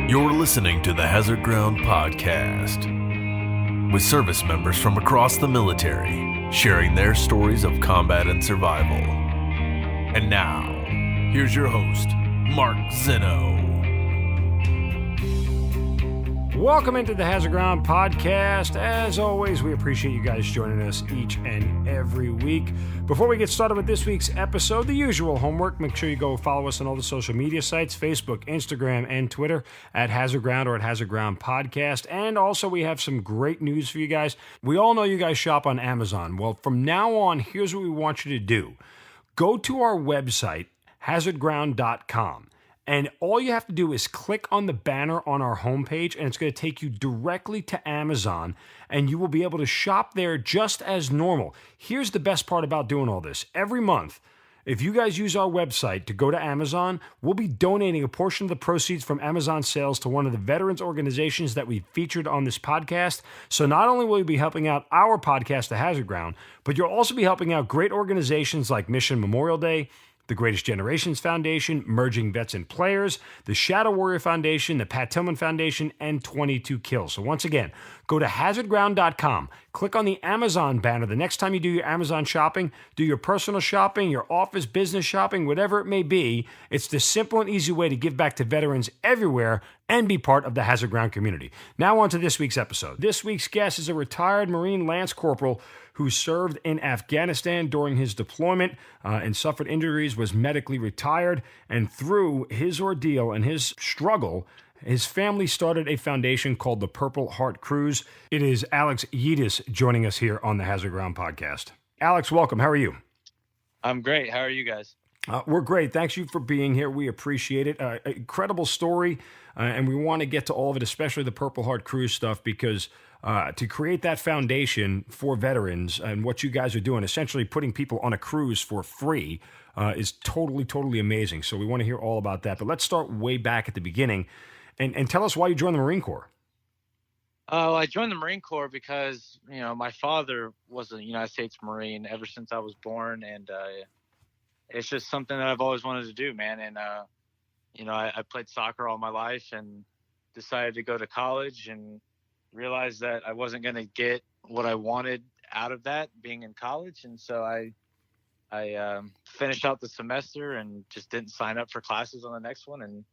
You're listening to the Hazard Ground Podcast with service members from across the military sharing their stories of combat and survival. And now, here's your host, Mark Zeno. Welcome into the Hazard Ground Podcast. As always, we appreciate you guys joining us each and every week. Before we get started with this week's episode, the usual homework, make sure you go follow us on all the social media sites, Facebook, Instagram, and Twitter at Hazard Ground or at Hazard Ground Podcast. And also, we have some great news for you guys. We all know you guys shop on Amazon. Well, from now on, here's what we want you to do. Go to our website, hazardground.com. And all you have to do is click on the banner on our homepage, and it's going to take you directly to Amazon, and you will be able to shop there just as normal. Here's the best part about doing all this. Every month, if you guys use our website to go to Amazon, we'll be donating a portion of the proceeds from Amazon sales to one of the veterans organizations that we featured on this podcast. So not only will you be helping out our podcast, The Hazard Ground, but you'll also be helping out great organizations like Mission Memorial Day, the Greatest Generations Foundation, Merging Vets and Players, the Shadow Warrior Foundation, the Pat Tillman Foundation, and 22 Kills. So once again, go to hazardground.com, click on the Amazon banner. The next time you do your Amazon shopping, do your personal shopping, your office, business shopping, whatever it may be, it's the simple and easy way to give back to veterans everywhere and be part of the Hazard Ground community. Now on to this week's episode. This week's guest is a retired Marine Lance Corporal who served in Afghanistan during his deployment and suffered injuries, was medically retired, and through his ordeal and his struggle, his family started a foundation called the Purple Heart Cruise. It is Alex Juedes joining us here on the Hazard Ground Podcast. Alex, welcome. How are you? I'm great. How are you guys? We're great. Thanks you for being here. We appreciate it. Incredible story, and we want to get to all of it, especially the Purple Heart Cruise stuff, because to create that foundation for veterans and what you guys are doing, essentially putting people on a cruise for free, is totally amazing. So we want to hear all about that. But let's start way back at the beginning and tell us why you joined the Marine Corps. I joined the Marine Corps because, my father was a United States Marine ever since I was born. And it's just something that I've always wanted to do, man. And, I played soccer all my life and decided to go to college and realized that I wasn't going to get what I wanted out of that being in college. And so I finished out the semester and just didn't sign up for classes on the next one, and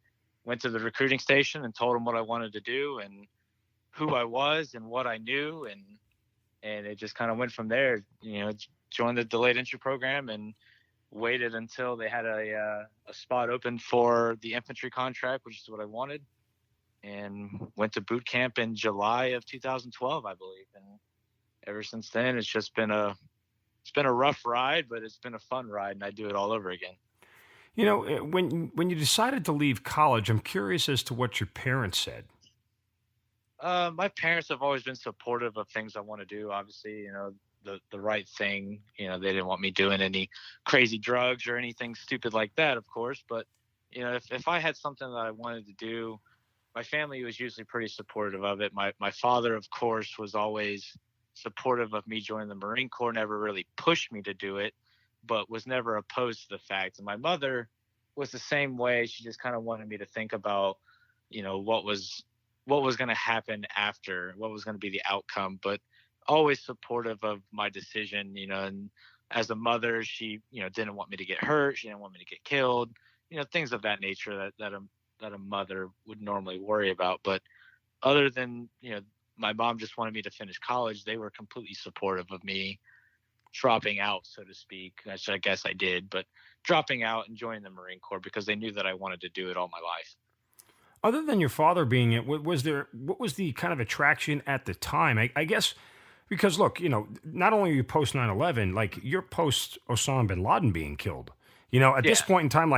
went to the recruiting station and told them what I wanted to do and who I was and what I knew. And it just kind of went from there, joined the delayed entry program and waited until they had a spot open for the infantry contract, which is what I wanted. And went to boot camp in July of 2012, I believe. And ever since then, it's just been a rough ride, but it's been a fun ride, and I'd do it all over again. When you decided to leave college, I'm curious as to what your parents said. My parents have always been supportive of things I want to do. Obviously, the right thing. They didn't want me doing any crazy drugs or anything stupid like that, of course. But if I had something that I wanted to do, my family was usually pretty supportive of it. My father, of course, was always supportive of me joining the Marine Corps, never really pushed me to do it, but was never opposed to the fact. And my mother was the same way. She just kind of wanted me to think about, what was going to happen after, what was going to be the outcome, but always supportive of my decision, and as a mother, she, didn't want me to get hurt. She didn't want me to get killed, things of that nature that a mother would normally worry about. But other than, my mom just wanted me to finish college, they were completely supportive of me dropping out, so to speak. I guess I did, but dropping out and joining the Marine Corps because they knew that I wanted to do it all my life. Other than your father being it, what was the kind of attraction at the time? I guess because, look, not only are you post 9/11, like you're post Osama bin Laden being killed. At this point in time,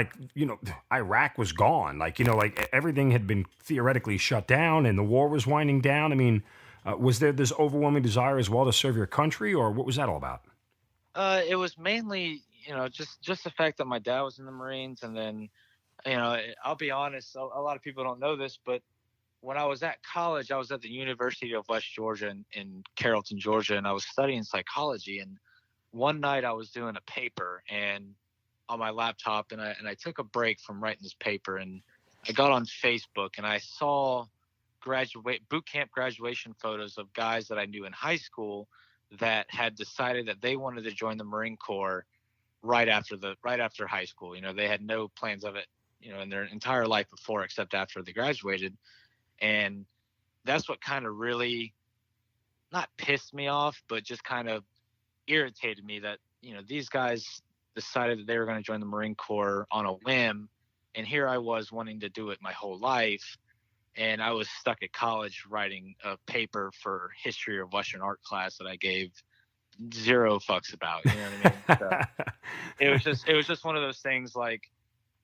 Iraq was gone. Everything had been theoretically shut down and the war was winding down. I mean, was there this overwhelming desire as well to serve your country, or what was that all about? It was mainly, just the fact that my dad was in the Marines. And then, I'll be honest, a lot of people don't know this, but when I was at college, I was at the University of West Georgia in Carrollton, Georgia, and I was studying psychology. And one night I was doing a paper and on my laptop, and I took a break from writing this paper, and I got on Facebook and I saw boot camp graduation photos of guys that I knew in high school that had decided that they wanted to join the Marine Corps right after high school. They had no plans of it, in their entire life before, except after they graduated. And that's what kind of really not pissed me off, but just kind of irritated me that, these guys decided that they were going to join the Marine Corps on a whim. And here I was wanting to do it my whole life. And I was stuck at college writing a paper for history of Western art class that I gave zero fucks about. You know what I mean? So it was just one of those things. Like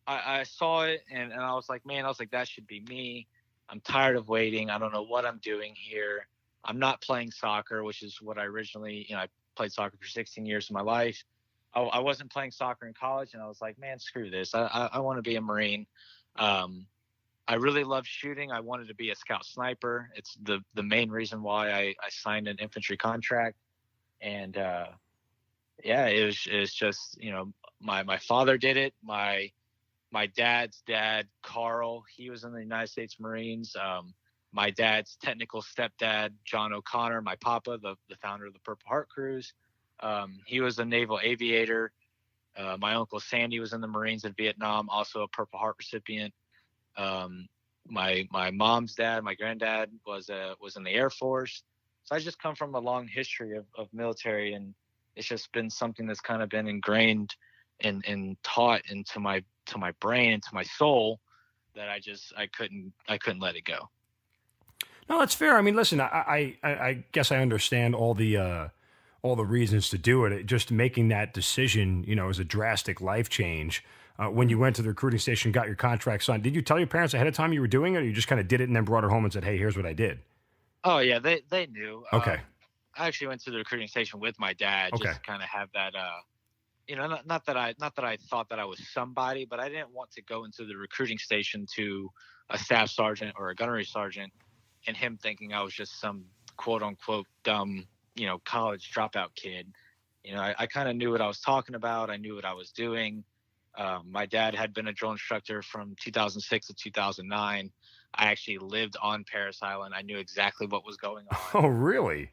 I saw it and I was like, man, that should be me. I'm tired of waiting. I don't know what I'm doing here. I'm not playing soccer, which is what I originally, I played soccer for 16 years of my life. I wasn't playing soccer in college, and I was like, man, screw this. I want to be a Marine. I really love shooting. I wanted to be a scout sniper. It's the main reason why I signed an infantry contract. And it was just, my father did it. My dad's dad, Carl, he was in the United States Marines. My dad's technical stepdad, John O'Connor, my papa, the founder of the Purple Heart Cruise. He was a naval aviator. My uncle Sandy was in the Marines in Vietnam, also a Purple Heart recipient. My mom's dad, my granddad was in the Air Force. So I just come from a long history of military, and it's just been something that's kind of been ingrained and taught into my brain, into my soul, that I couldn't let it go. No, that's fair. I mean, listen, I guess I understand all the reasons to do it. Just making that decision, is a drastic life change. When you went to the recruiting station, got your contract signed, did you tell your parents ahead of time you were doing it, or you just kind of did it and then brought it home and said, hey, here's what I did? Oh yeah, they knew. Okay. I actually went to the recruiting station with my dad, just to kind of have that, not that I thought that I was somebody, but I didn't want to go into the recruiting station to a staff sergeant or a gunnery sergeant and him thinking I was just some quote unquote dumb, college dropout kid. I kind of knew what I was talking about. I knew what I was doing. My dad had been a drill instructor from 2006 to 2009. I actually lived on Parris Island. I knew exactly what was going on. Oh, really?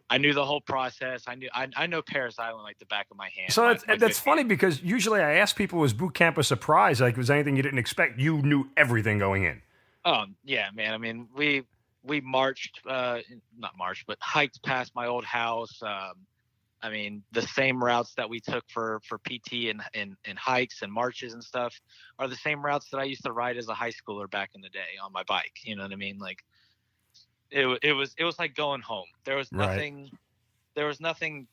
I knew the whole process. I know Parris Island like the back of my hand. So that's funny, because usually I ask people, was boot camp a surprise? Like, was there anything you didn't expect? You knew everything going in. Oh yeah, man. I mean, we marched, not marched, but hiked past my old house. I mean, the same routes that we took for PT and hikes and marches and stuff are the same routes that I used to ride as a high schooler back in the day on my bike. You know what I mean? Like, it was like going home. There was nothing. Right. There was nothing.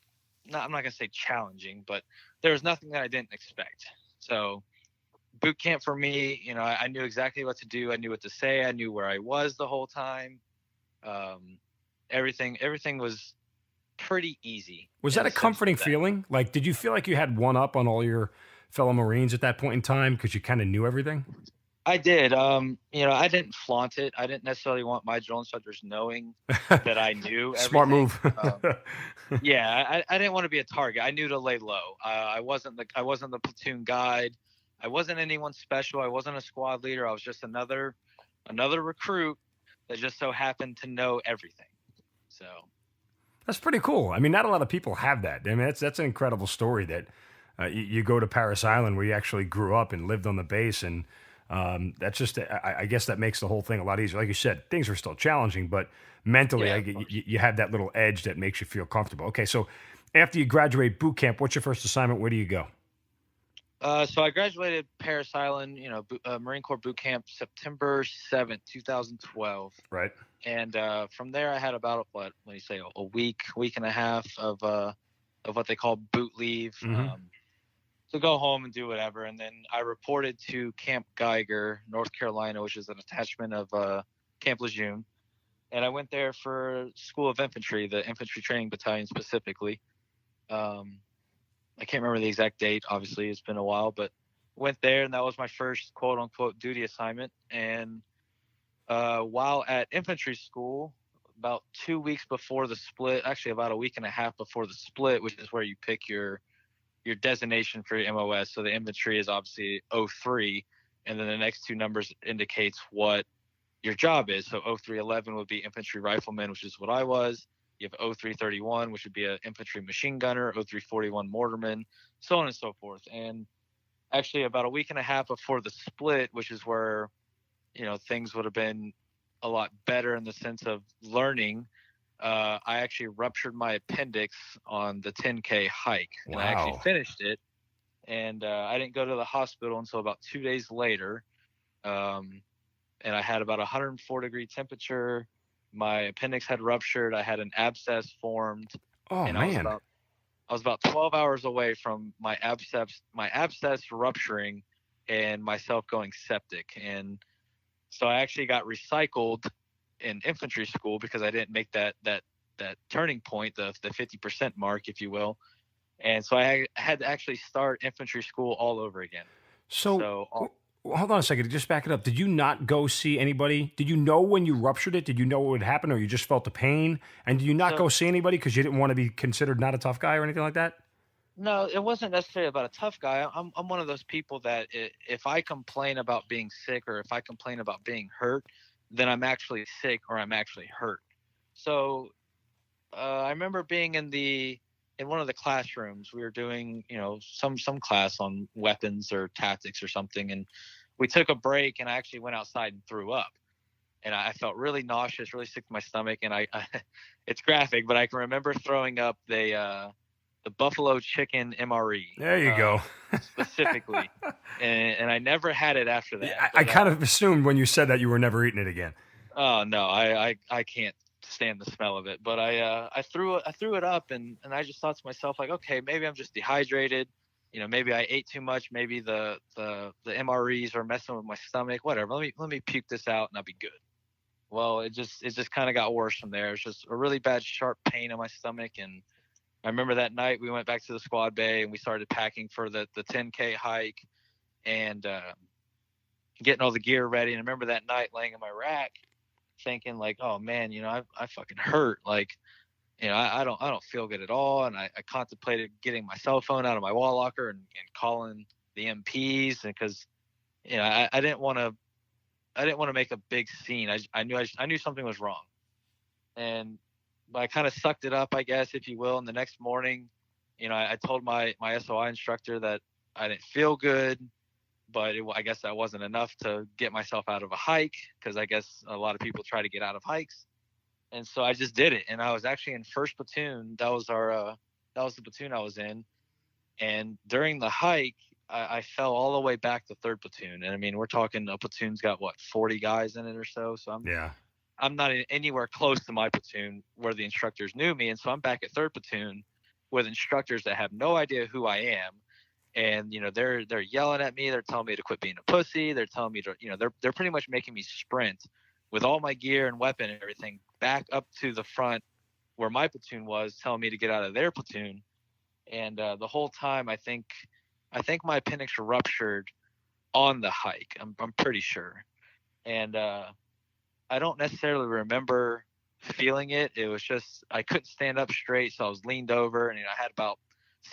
I'm not gonna say challenging, but there was nothing that I didn't expect. So, boot camp for me, I knew exactly what to do. I knew what to say. I knew where I was the whole time. Everything was pretty easy. Was that a comforting feeling? Like, did you feel like you had one up on all your fellow Marines at that point in time because you kind of knew everything? I did. I didn't flaunt it. I didn't necessarily want my drill instructors knowing that I knew everything. Smart move. Yeah, I didn't want to be a target. I knew to lay low. I wasn't the platoon guide. I wasn't anyone special. I wasn't a squad leader. I was just another recruit that just so happened to know everything. So that's pretty cool. I mean, not a lot of people have that. I mean, that's an incredible story that you go to Parris Island where you actually grew up and lived on the base, and that's just, I guess that makes the whole thing a lot easier. Like you said, things are still challenging, but mentally, you have that little edge that makes you feel comfortable. Okay, so after you graduate boot camp, what's your first assignment? Where do you go? So I graduated Parris Island, Marine Corps boot camp, September 7th, 2012. Right. And from there, I had about a week and a half of what they call boot leave. Mm-hmm. To go home and do whatever. And then I reported to Camp Geiger, North Carolina, which is an attachment of Camp Lejeune. And I went there for School of Infantry, the infantry training battalion specifically. I can't remember the exact date. Obviously, it's been a while, but went there, and that was my first quote unquote duty assignment. And while at infantry school, about 2 weeks before the split, actually about a week and a half before the split, which is where you pick your designation for your MOS. So the infantry is obviously 03, and then the next two numbers indicates what your job is. So 0311 would be infantry rifleman, which is what I was. You have 0331, which would be an infantry machine gunner, 0341 mortarman, so on and so forth. And actually about a week and a half before the split, which is where, things would have been a lot better in the sense of learning, I actually ruptured my appendix on the 10K hike. And I actually finished it. And I didn't go to the hospital until about 2 days later. And I had about 104-degree temperature. My appendix had ruptured. I had an abscess formed. Oh, and man. I was about 12 hours away from my abscess rupturing and myself going septic. And so I actually got recycled in infantry school because I didn't make that turning point, the 50% mark, if you will. And so I had to actually start infantry school all over again. So hold on a second. Just back it up. Did you not go see anybody? Did you know when you ruptured it? Did you know what would happen, or you just felt the pain? And did you not go see anybody because you didn't want to be considered not a tough guy or anything like that? No, it wasn't necessarily about a tough guy. I'm one of those people that if I complain about being sick or if I complain about being hurt, then I'm actually sick or I'm actually hurt. So I remember being in one of the classrooms. We were doing, some class on weapons or tactics or something. And we took a break and I actually went outside and threw up. And I felt really nauseous, really sick to my stomach. And I it's graphic, but I can remember throwing up the buffalo chicken MRE. There you go. Specifically. And I never had it after that. Yeah, I kind of assumed when you said that you were never eating it again. Oh no, I can't stand the smell of it. But I threw it up and I just thought to myself, like, okay, maybe I'm just dehydrated. Maybe I ate too much. Maybe the MREs are messing with my stomach. Whatever. Let me puke this out and I'll be good. Well, it just kind of got worse from there. It's just a really bad sharp pain in my stomach. And I remember that night we went back to the squad bay and we started packing for the 10K hike and getting all the gear ready. And I remember that night laying in my rack thinking like, oh man, I fucking hurt. Like, I don't feel good at all. And I contemplated getting my cell phone out of my wall locker and calling the MPs because, I didn't want to make a big scene. I knew something was wrong. But I kind of sucked it up, I guess, if you will. And the next morning, I told my SOI instructor that I didn't feel good, but I guess that wasn't enough to get myself out of a hike because I guess a lot of people try to get out of hikes. And so I just did it. And I was actually in 1st platoon. That was the platoon I was in. And during the hike, I fell all the way back to 3rd platoon. And I mean, we're talking a platoon's got 40 guys in it or so. So I'm not anywhere close to my platoon where the instructors knew me. And so I'm back at 3rd platoon with instructors that have no idea who I am. And, they're yelling at me. They're telling me to quit being a pussy. They're telling me to, they're pretty much making me sprint with all my gear and weapon and everything back up to the front where my platoon was, telling me to get out of their platoon. And the whole time, I think my appendix ruptured on the hike. I'm pretty sure. And I don't necessarily remember feeling it. It was just I couldn't stand up straight, so I was leaned over, and I had about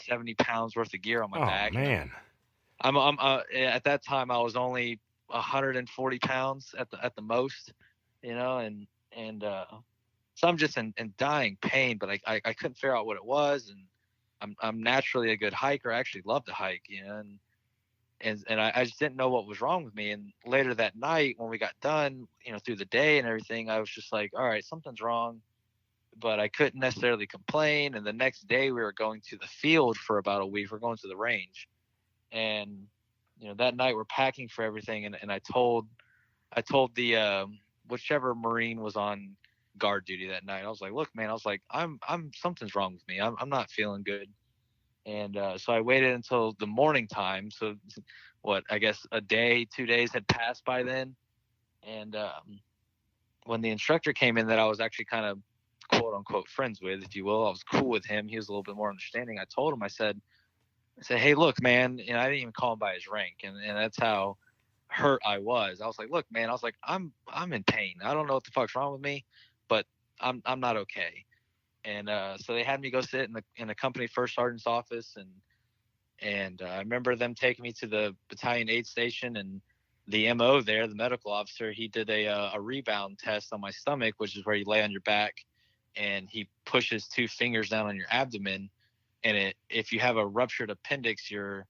70 pounds worth of gear on my back. Oh man! I'm at that time I was only 140 pounds at the most, and so I'm just in dying pain, but I couldn't figure out what it was, and I'm naturally a good hiker. I actually love to hike, and I just didn't know what was wrong with me. And later that night when we got done, through the day and everything, I was just like, all right, something's wrong, but I couldn't necessarily complain. And the next day we were going to the field for about a week. We're going to the range. And, that night we're packing for everything. And I told the, whichever Marine was on guard duty that night, I was like, look, man, I'm something's wrong with me. I'm not feeling good. And so I waited until the morning time. So I guess a day, 2 days had passed by then. And when the instructor came in that I was actually kind of quote unquote friends with, if you will, I was cool with him. He was a little bit more understanding. I told him, I said, hey, look, man, I didn't even call him by his rank. And that's how hurt I was. I was like, look, man, I'm in pain. I don't know what the fuck's wrong with me, but I'm not okay. And so they had me go sit in the company first sergeant's office, and I remember them taking me to the battalion aid station, and the MO there, the medical officer, he did a rebound test on my stomach, which is where you lay on your back and he pushes 2 fingers down on your abdomen. And if you have a ruptured appendix, your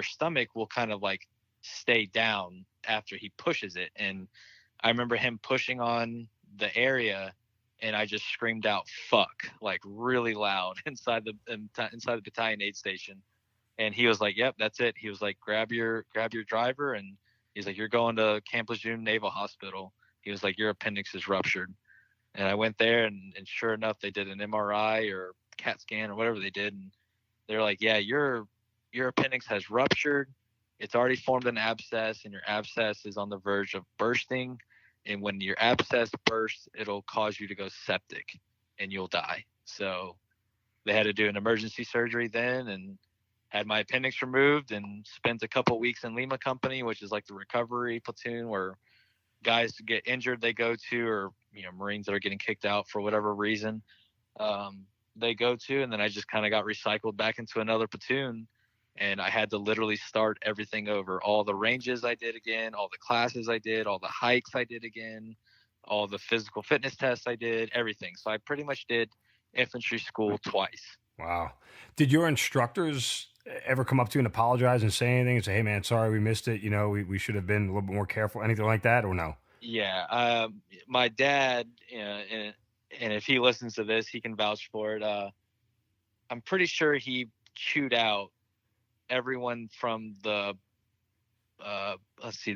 stomach will kind of like stay down after he pushes it. And I remember him pushing on the area, and I just screamed out "fuck" like really loud inside the battalion aid station. And he was like, "Yep, that's it." He was like, "Grab your driver," and he's like, "You're going to Camp Lejeune Naval Hospital." He was like, "Your appendix is ruptured." And I went there, and sure enough, they did an MRI or CAT scan or whatever they did, and they're like, "Yeah, your appendix has ruptured. It's already formed an abscess, and your abscess is on the verge of bursting. And when your abscess bursts, it'll cause you to go septic, and you'll die." So they had to do an emergency surgery then, and had my appendix removed, and spent a couple weeks in Lima Company, which is like the recovery platoon where guys get injured they go to, or Marines that are getting kicked out for whatever reason they go to. And then I just kind of got recycled back into another platoon, and I had to literally start everything over. All the ranges I did again, all the classes I did, all the hikes I did again, all the physical fitness tests I did, everything. So I pretty much did infantry school twice. Wow. Did your instructors ever come up to you and apologize and say anything and say, "Hey man, sorry we missed it. We should have been a little bit more careful," anything like that, or no? Yeah. My dad, and if he listens to this, he can vouch for it. I'm pretty sure he chewed out everyone from the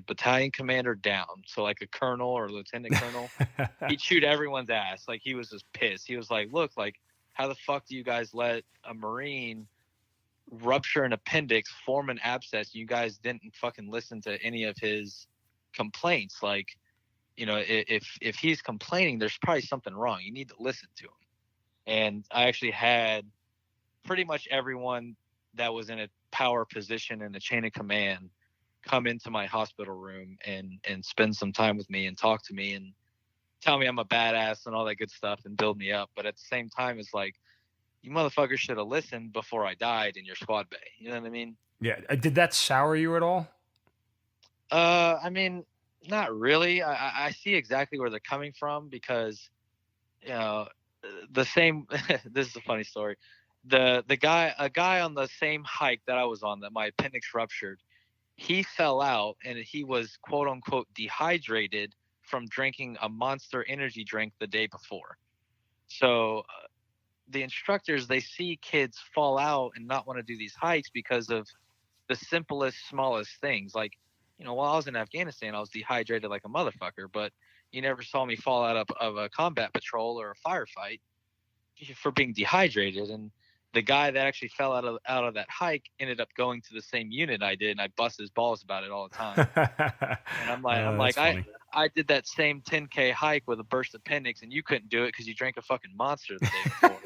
battalion commander down. So like a colonel or lieutenant colonel, he chewed everyone's ass. Like he was just pissed. He was like, "Look, like, how the fuck do you guys let a Marine rupture an appendix, form an abscess? You guys didn't fucking listen to any of his complaints. Like, if he's complaining, there's probably something wrong. You need to listen to him." And I actually had pretty much everyone that was in a power position in the chain of command come into my hospital room and spend some time with me and talk to me and tell me I'm a badass and all that good stuff and build me up. But at the same time, it's like, you motherfuckers should have listened before I died in your squad bay. You know what I mean? Yeah. Did that sour you at all? I mean, not really. I see exactly where they're coming from, because, the same, this is a funny story. A guy on the same hike that I was on, that my appendix ruptured, he fell out and he was quote unquote dehydrated from drinking a Monster energy drink the day before. So the instructors, they see kids fall out and not want to do these hikes because of the simplest, smallest things. Like, while I was in Afghanistan, I was dehydrated like a motherfucker, but you never saw me fall out of a combat patrol or a firefight for being dehydrated. And the guy that actually fell out of that hike ended up going to the same unit I did, and I bust his balls about it all the time. And I did that same 10K hike with a burst appendix, and you couldn't do it because you drank a fucking Monster the day before.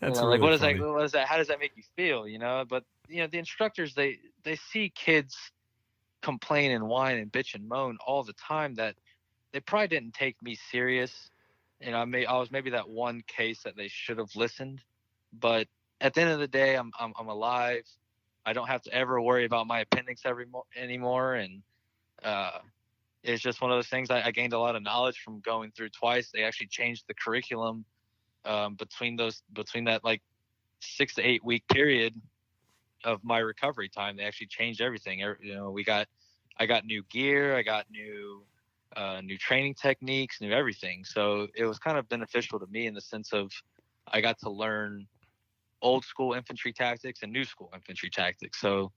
That's really like, what is that? What is that? How does that make you feel? But the instructors, they see kids complain and whine and bitch and moan all the time that they probably didn't take me serious. I was maybe that one case that they should have listened. But at the end of the day, I'm alive. I don't have to ever worry about my appendix anymore. And it's just one of those things. I gained a lot of knowledge from going through twice. They actually changed the curriculum between that like 6 to 8 week period of my recovery time. They actually changed everything. I got new gear. I got new training techniques, new everything. So it was kind of beneficial to me in the sense of I got to learn old school infantry tactics and new school infantry tactics. So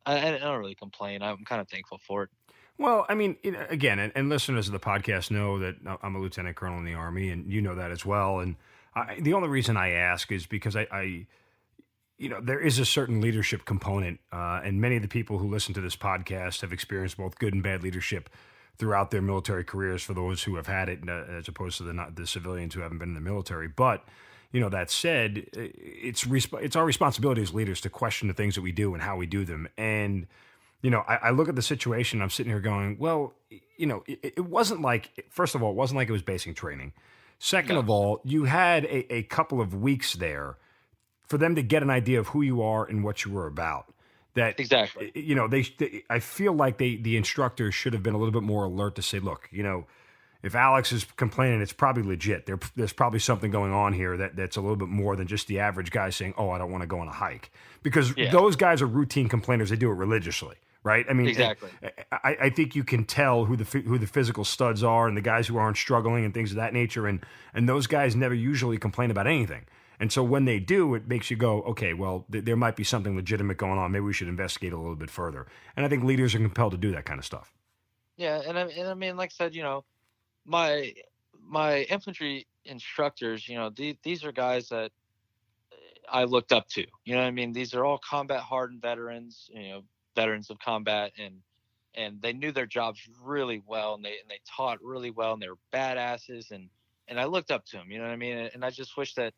I don't really complain. I'm kind of thankful for it. Well, I mean, again, and listeners of the podcast know that I'm a lieutenant colonel in the Army, and you know that as well. And the only reason I ask is because I there is a certain leadership component, and many of the people who listen to this podcast have experienced both good and bad leadership throughout their military careers, for those who have had it, as opposed to the civilians who haven't been in the military. But that said, it's our responsibility as leaders to question the things that we do and how we do them. And I look at the situation. I'm sitting here going, well, it wasn't like, first of all, it wasn't like it was basic training. Second of all, you had a couple of weeks there for them to get an idea of who you are and what you were about. that Exactly. I feel like the instructors should have been a little bit more alert to say, look, if Alex is complaining, it's probably legit. There's probably something going on here that's a little bit more than just the average guy saying, oh, I don't want to go on a hike. Because those guys are routine complainers. They do it religiously, right? I mean, exactly. I think you can tell who the physical studs are and the guys who aren't struggling and things of that nature. And those guys never usually complain about anything. And so when they do, it makes you go, okay, well, there might be something legitimate going on. Maybe we should investigate a little bit further. And I think leaders are compelled to do that kind of stuff. Yeah, and I mean, like I said, my infantry instructors, these are guys that I looked up to. You know what I mean? These are all combat hardened veterans, veterans of combat, and they knew their jobs really well, and they taught really well, and they were badasses, and I looked up to them. You know what I mean? And I just wish that.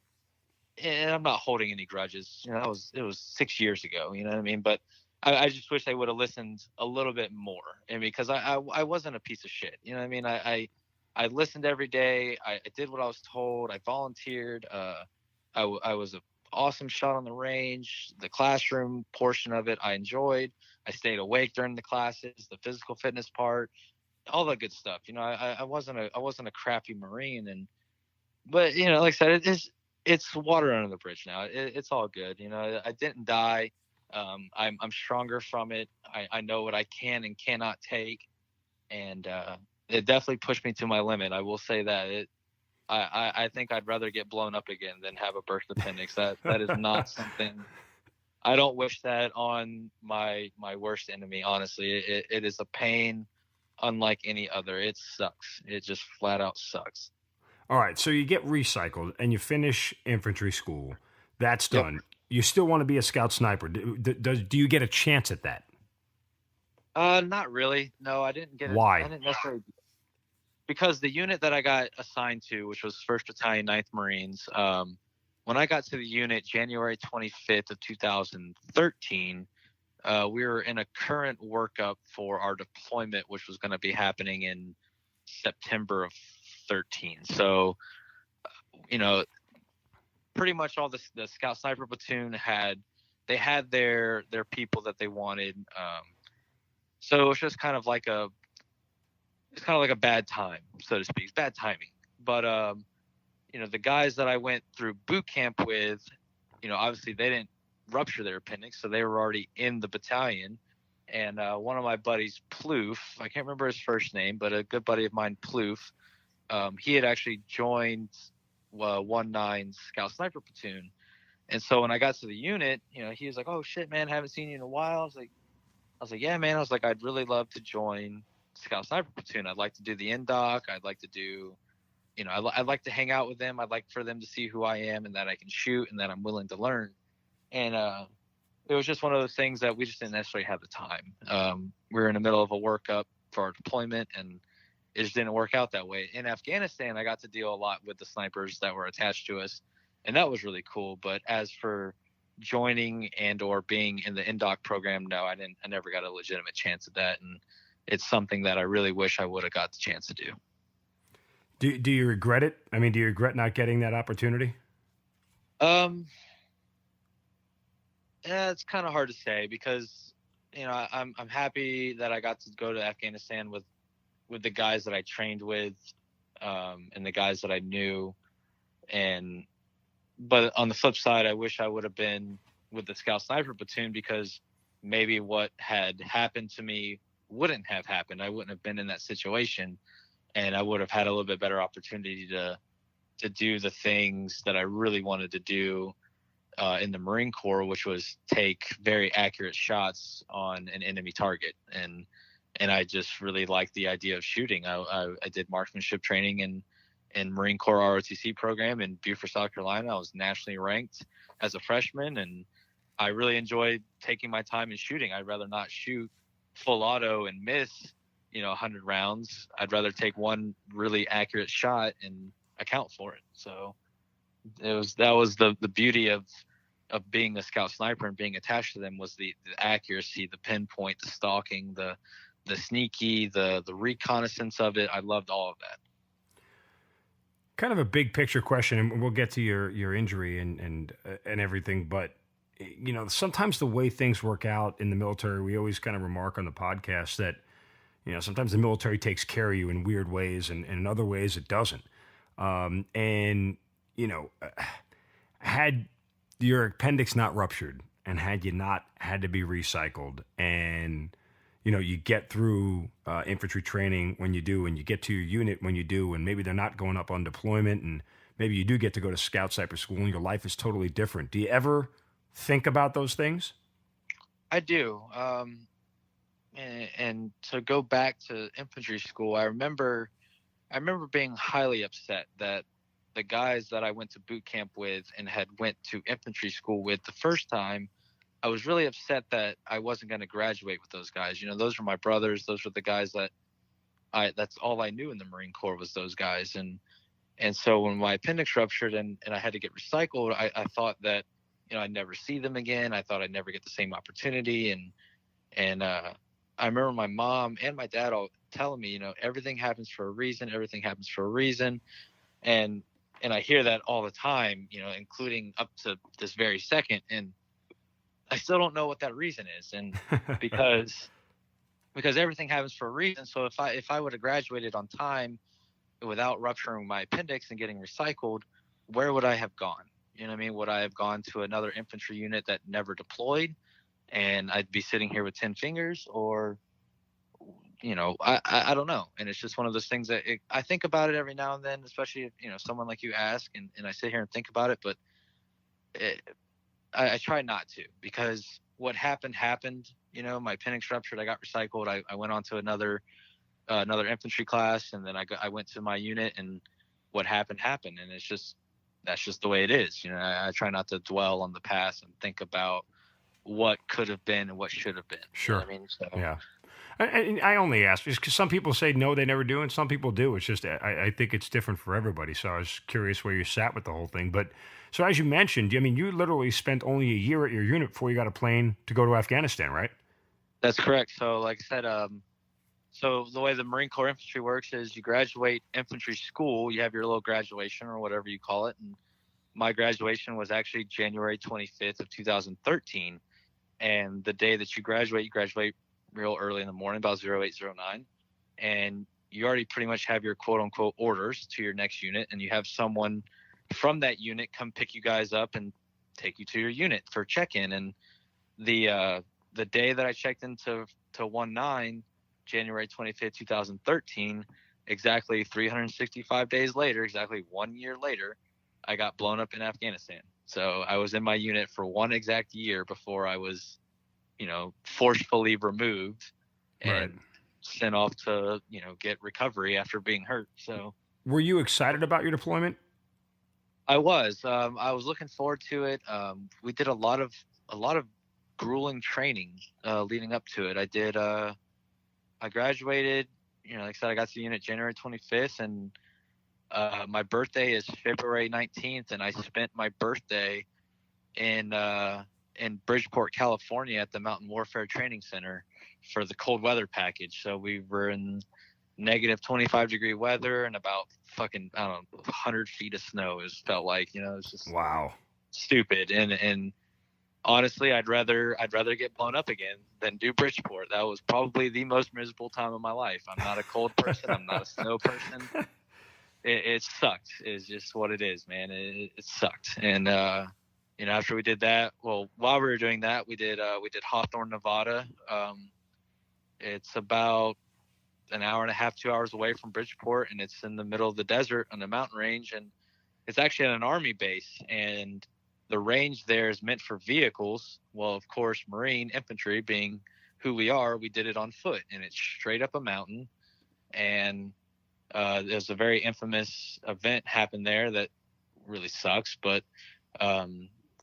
And I'm not holding any grudges. It was 6 years ago. You know what I mean? But I just wish they would have listened a little bit more. And because I wasn't a piece of shit. You know what I mean? I listened every day. I did what I was told. I volunteered. I was an awesome shot on the range. The classroom portion of it I enjoyed. I stayed awake during the classes, the physical fitness part, all that good stuff. I wasn't a crappy Marine. But like I said, it's water under the bridge now. It's all good. I didn't die. I'm stronger from it. I know what I can and cannot take. And it definitely pushed me to my limit. I will say that. I think I'd rather get blown up again than have a burst appendix. That is not something. I don't wish that on my worst enemy, honestly. It is a pain unlike any other. It sucks. It just flat out sucks. All right, so you get recycled and you finish infantry school. That's done. Yep. You still want to be a scout sniper. Do you get a chance at that? Not really. No, I didn't get it. Why? I didn't necessarily. Because the unit that I got assigned to, which was 1st Battalion, 9th Marines, when I got to the unit January 25th of 2013, we were in a current workup for our deployment, which was going to be happening in September of 13. So, pretty much all the Scout Sniper platoon had their people that they wanted. So it was just kind of like a bad time, so to speak. It's bad timing. But the guys that I went through boot camp with, obviously they didn't rupture their appendix, so they were already in the battalion. And one of my buddies, Plouffe, I can't remember his first name, but a good buddy of mine, Plouffe, he had actually joined 1-9 Scout Sniper Platoon. And so when I got to the unit, he was like, oh shit, man, haven't seen you in a while. I was like, yeah, man. I was like, I'd really love to join Scout Sniper Platoon. I'd like to do the NDOC. I'd like to do, I'd like to hang out with them. I'd like for them to see who I am and that I can shoot and that I'm willing to learn. And it was just one of those things that we just didn't necessarily have the time. We were in the middle of a workup for our deployment, and it just didn't work out that way. In Afghanistan, I got to deal a lot with the snipers that were attached to us, and that was really cool. But as for joining and or being in the NDOC program, no, I never got a legitimate chance at that, and it's something that I really wish I would have got the chance to do. Do you regret it? I mean, do you regret not getting that opportunity? Yeah, it's kind of hard to say because I'm happy that I got to go to Afghanistan with the guys that I trained with, and the guys that I knew, but on the flip side, I wish I would have been with the Scout Sniper Platoon because maybe what had happened to me wouldn't have happened. I wouldn't have been in that situation, and I would have had a little bit better opportunity to do the things that I really wanted to do in the Marine Corps, which was take very accurate shots on an enemy target. And I just really liked the idea of shooting. I did marksmanship training in Marine Corps ROTC program in Beaufort, South Carolina. I was nationally ranked as a freshman, and I really enjoyed taking my time in shooting. I'd rather not shoot full auto and miss 100 rounds. I'd rather take one really accurate shot and account for it. So that was the beauty of being a scout sniper and being attached to them, was the accuracy, the pinpoint, the stalking, the sneaky, the reconnaissance of it. I loved all of that. Kind of a big picture question, and we'll get to your injury and everything, but sometimes the way things work out in the military, we always kind of remark on the podcast that, sometimes the military takes care of you in weird ways and in other ways it doesn't. Had your appendix not ruptured and had you not had to be recycled and, you get through infantry training when you do, and you get to your unit when you do, and maybe they're not going up on deployment, and maybe you do get to go to scout sniper school and your life is totally different. Do you ever think about those things? I do. And to go back to infantry school, I remember being highly upset that the guys that I went to boot camp with and had went to infantry school with the first time, I was really upset that I wasn't going to graduate with those guys. Those were my brothers. Those were the guys that's all I knew in the Marine Corps was those guys. And so when my appendix ruptured and I had to get recycled, I thought that, I'd never see them again. I thought I'd never get the same opportunity. And I remember my mom and my dad all telling me, everything happens for a reason. Everything happens for a reason. And I hear that all the time, including up to this very second. And I still don't know what that reason is. And because everything happens for a reason. So if I would have graduated on time without rupturing my appendix and getting recycled, where would I have gone? You know what I mean? Would I have gone to another infantry unit that never deployed and I'd be sitting here with 10 fingers? Or, I don't know. And it's just one of those things that I think about it every now and then, especially if, someone like you ask and I sit here and think about it. But I try not to, because what happened. My appendix ruptured. I got recycled. I went on to another infantry class, and then I went to my unit, and what happened. And that's just the way it is. I try not to dwell on the past and think about what could have been and what should have been. Sure. You know what I mean? So, yeah. And I only ask because some people say no, they never do, and some people do. It's just I think it's different for everybody. So I was curious where you sat with the whole thing. But so as you mentioned, you literally spent only a year at your unit before you got a plane to go to Afghanistan, right? That's correct. So like I said, so the way the Marine Corps infantry works is you graduate infantry school, you have your little graduation or whatever you call it. And my graduation was actually January 25th of 2013. And the day that you graduate real early in the morning, about 0809. And you already pretty much have your quote unquote orders to your next unit. And you have someone from that unit come pick you guys up and take you to your unit for check-in. And the day that I checked into 19, January 25th, 2013, exactly 365 days later, exactly 1 year later, I got blown up in Afghanistan. So I was in my unit for one exact year before I was, forcefully removed and sent off to, get recovery after being hurt. So were you excited about your deployment? I was looking forward to it. We did a lot of grueling training leading up to it. I graduated, like I said, I got to the unit January 25th, and my birthday is February 19th, and I spent my birthday in Bridgeport, California at the Mountain Warfare Training Center for the cold weather package. So we were in negative 25 degree weather and about 100 feet of snow. It felt like, it's just wow, stupid. And honestly, I'd rather get blown up again than do Bridgeport. That was probably the most miserable time of my life. I'm not a cold person. I'm not a snow person. It sucked. It's just what it is, man. It sucked. And, after we did that, while we were doing that, we did Hawthorne, Nevada. It's about an hour and a half, 2 hours away from Bridgeport, and it's in the middle of the desert on a mountain range. And it's actually at an army base, and the range there is meant for vehicles. Well, of course, Marine infantry being who we are, we did it on foot, and it's straight up a mountain. And there's a very infamous event happened there that really sucks, but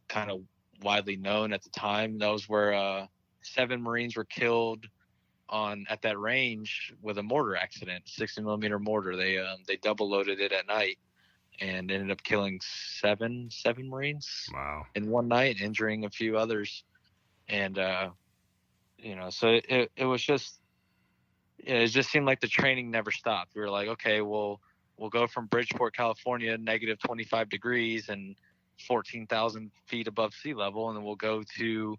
kind of widely known at the time. That was where 7 Marines were killed at that range with a mortar accident, 60 millimeter mortar. They double loaded it at night and ended up killing seven Marines. Wow. In one night, injuring a few others. And so it was just, it just seemed like the training never stopped. We were like, okay, we'll go from Bridgeport, California, negative 25 degrees, and 14,000 feet above sea level, and then we'll go to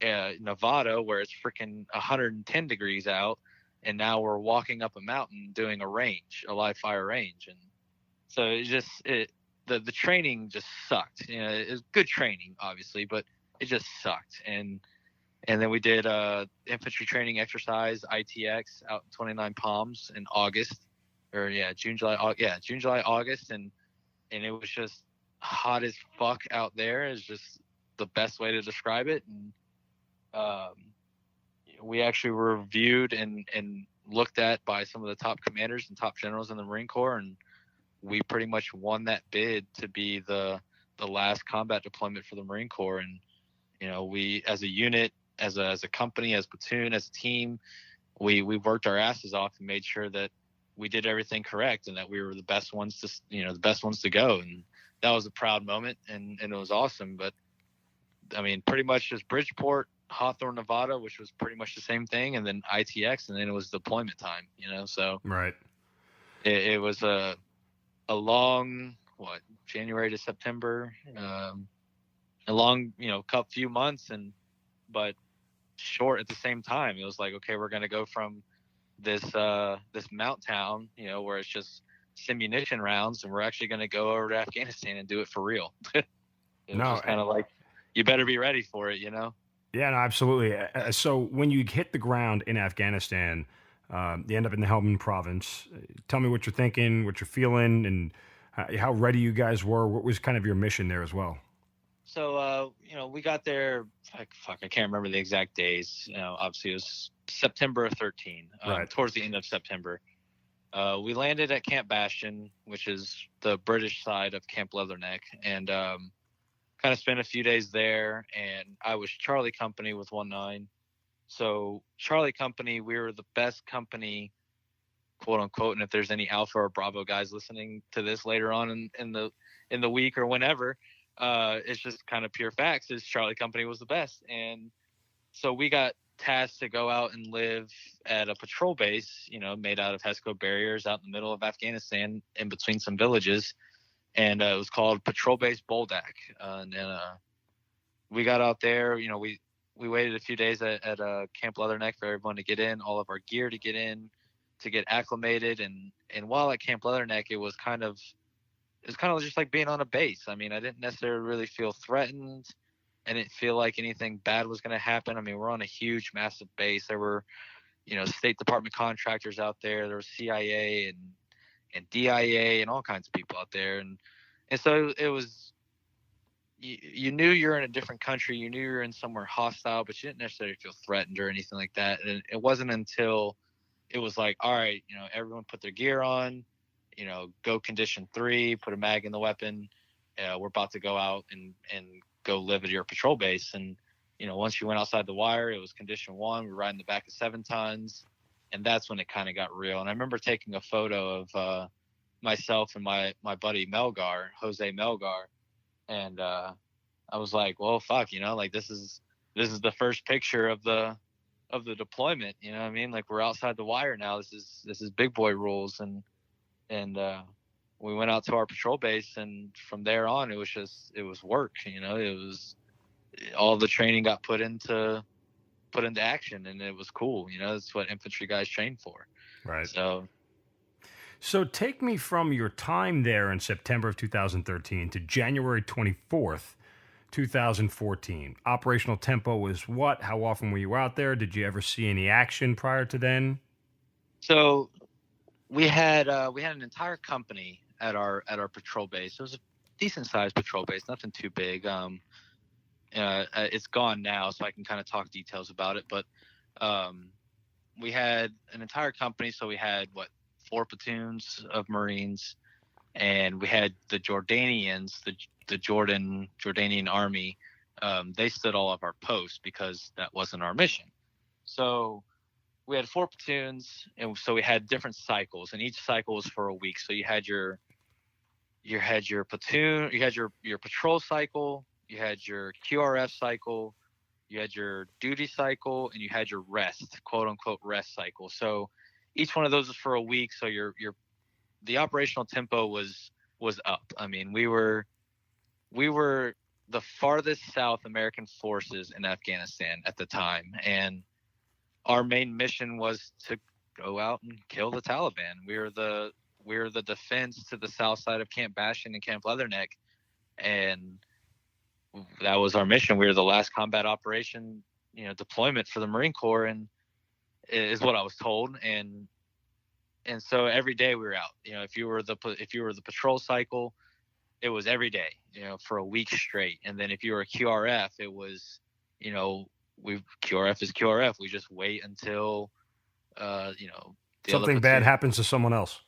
Nevada where it's freaking 110 degrees out, and now we're walking up a mountain doing a live fire range. And so the training just sucked. It was good training, obviously, but it just sucked. And then we did infantry training exercise, ITX, out in 29 Palms in August, June, July, August, and it was just hot as fuck out there. Is just the best way to describe it. And we actually were reviewed and looked at by some of the top commanders and top generals in the Marine Corps, and we pretty much won that bid to be the last combat deployment for the Marine Corps. And we, as a unit, as a company, as a platoon, as a team, we worked our asses off and made sure that we did everything correct and that we were the best ones to go. And that was a proud moment, and it was awesome. But I mean, pretty much just Bridgeport, Hawthorne, Nevada, which was pretty much the same thing, and then ITX, and then it was deployment time. So right. It was a long January to September, a long few months, but short at the same time. It was like, okay, we're going to go from this mount town, where it's just simunition rounds, and we're actually going to go over to Afghanistan and do it for real. It was kind of like, you better be ready for it, Yeah, no, absolutely. So when you hit the ground in Afghanistan, you end up in the Helmand province. Tell me what you're thinking, what you're feeling, and how ready you guys were. What was kind of your mission there as well? So, we got there, I can't remember the exact days. Obviously it was September of 13, right. Towards the end of September. We landed at Camp Bastion, which is the British side of Camp Leatherneck, and kind of spent a few days there. And I was Charlie Company with 1-9. So Charlie Company, we were the best company, quote unquote. And if there's any Alpha or Bravo guys listening to this later on in the week or whenever, it's just kind of pure facts, is Charlie Company was the best. And so we got tasked to go out and live at a patrol base, made out of HESCO barriers out in the middle of Afghanistan in between some villages. And it was called Patrol Base Boldak. And we got out there, we waited a few days at Camp Leatherneck for everyone to get in, all of our gear to get in, to get acclimated. And while at Camp Leatherneck, it was kind of just like being on a base. I mean, I didn't necessarily really feel threatened. I didn't feel like anything bad was going to happen. I mean, we're on a huge, massive base. There were, State Department contractors out there. There was CIA and DIA and all kinds of people out there. And so it was, you knew you're in a different country. You knew you were in somewhere hostile, but you didn't necessarily feel threatened or anything like that. And it wasn't until it was like, all right, everyone put their gear on, go condition 3, put a mag in the weapon. We're about to go out and go live at your patrol base. And, once you went outside the wire, it was condition 1. We were riding the back of 7 tons. And that's when it kind of got real. And I remember taking a photo of myself and my buddy Jose Melgar. And I was like, well, fuck, like this is the first picture of the deployment. You know what I mean? Like, we're outside the wire now. This is big boy rules. And we went out to our patrol base, and from there on, it was work. It was all the training got put into action, and it was cool. That's what infantry guys train for. Right. So take me from your time there in September of 2013 to January 24th, 2014. Operational tempo was what? How often were you out there? Did you ever see any action prior to then? So we had an entire company at our patrol base. It was a decent sized patrol base, nothing too big. It's gone now, so I can kind of talk details about it. But we had an entire company, so we had 4 platoons of Marines, and we had the Jordanians, the Jordanian army. They stood all of our posts because that wasn't our mission. So we had 4 platoons, and so we had different cycles, and each cycle was for a week. So you had your platoon, you had your patrol cycle, you had your QRF cycle, you had your duty cycle, and you had your rest, quote unquote rest cycle. So each one of those was for a week. So the operational tempo was up. I mean, we were we were the farthest south American forces in Afghanistan at the time, and our main mission was to go out and kill the Taliban. We were the defense to the south side of Camp Bastion and Camp Leatherneck, and that was our mission. We were the last combat operation, deployment for the Marine Corps, and is what I was told. And so every day we were out. If you were the patrol cycle, it was every day, for a week straight. And then if you were a QRF, it was, QRF is QRF. We just wait until, something bad happens to someone else.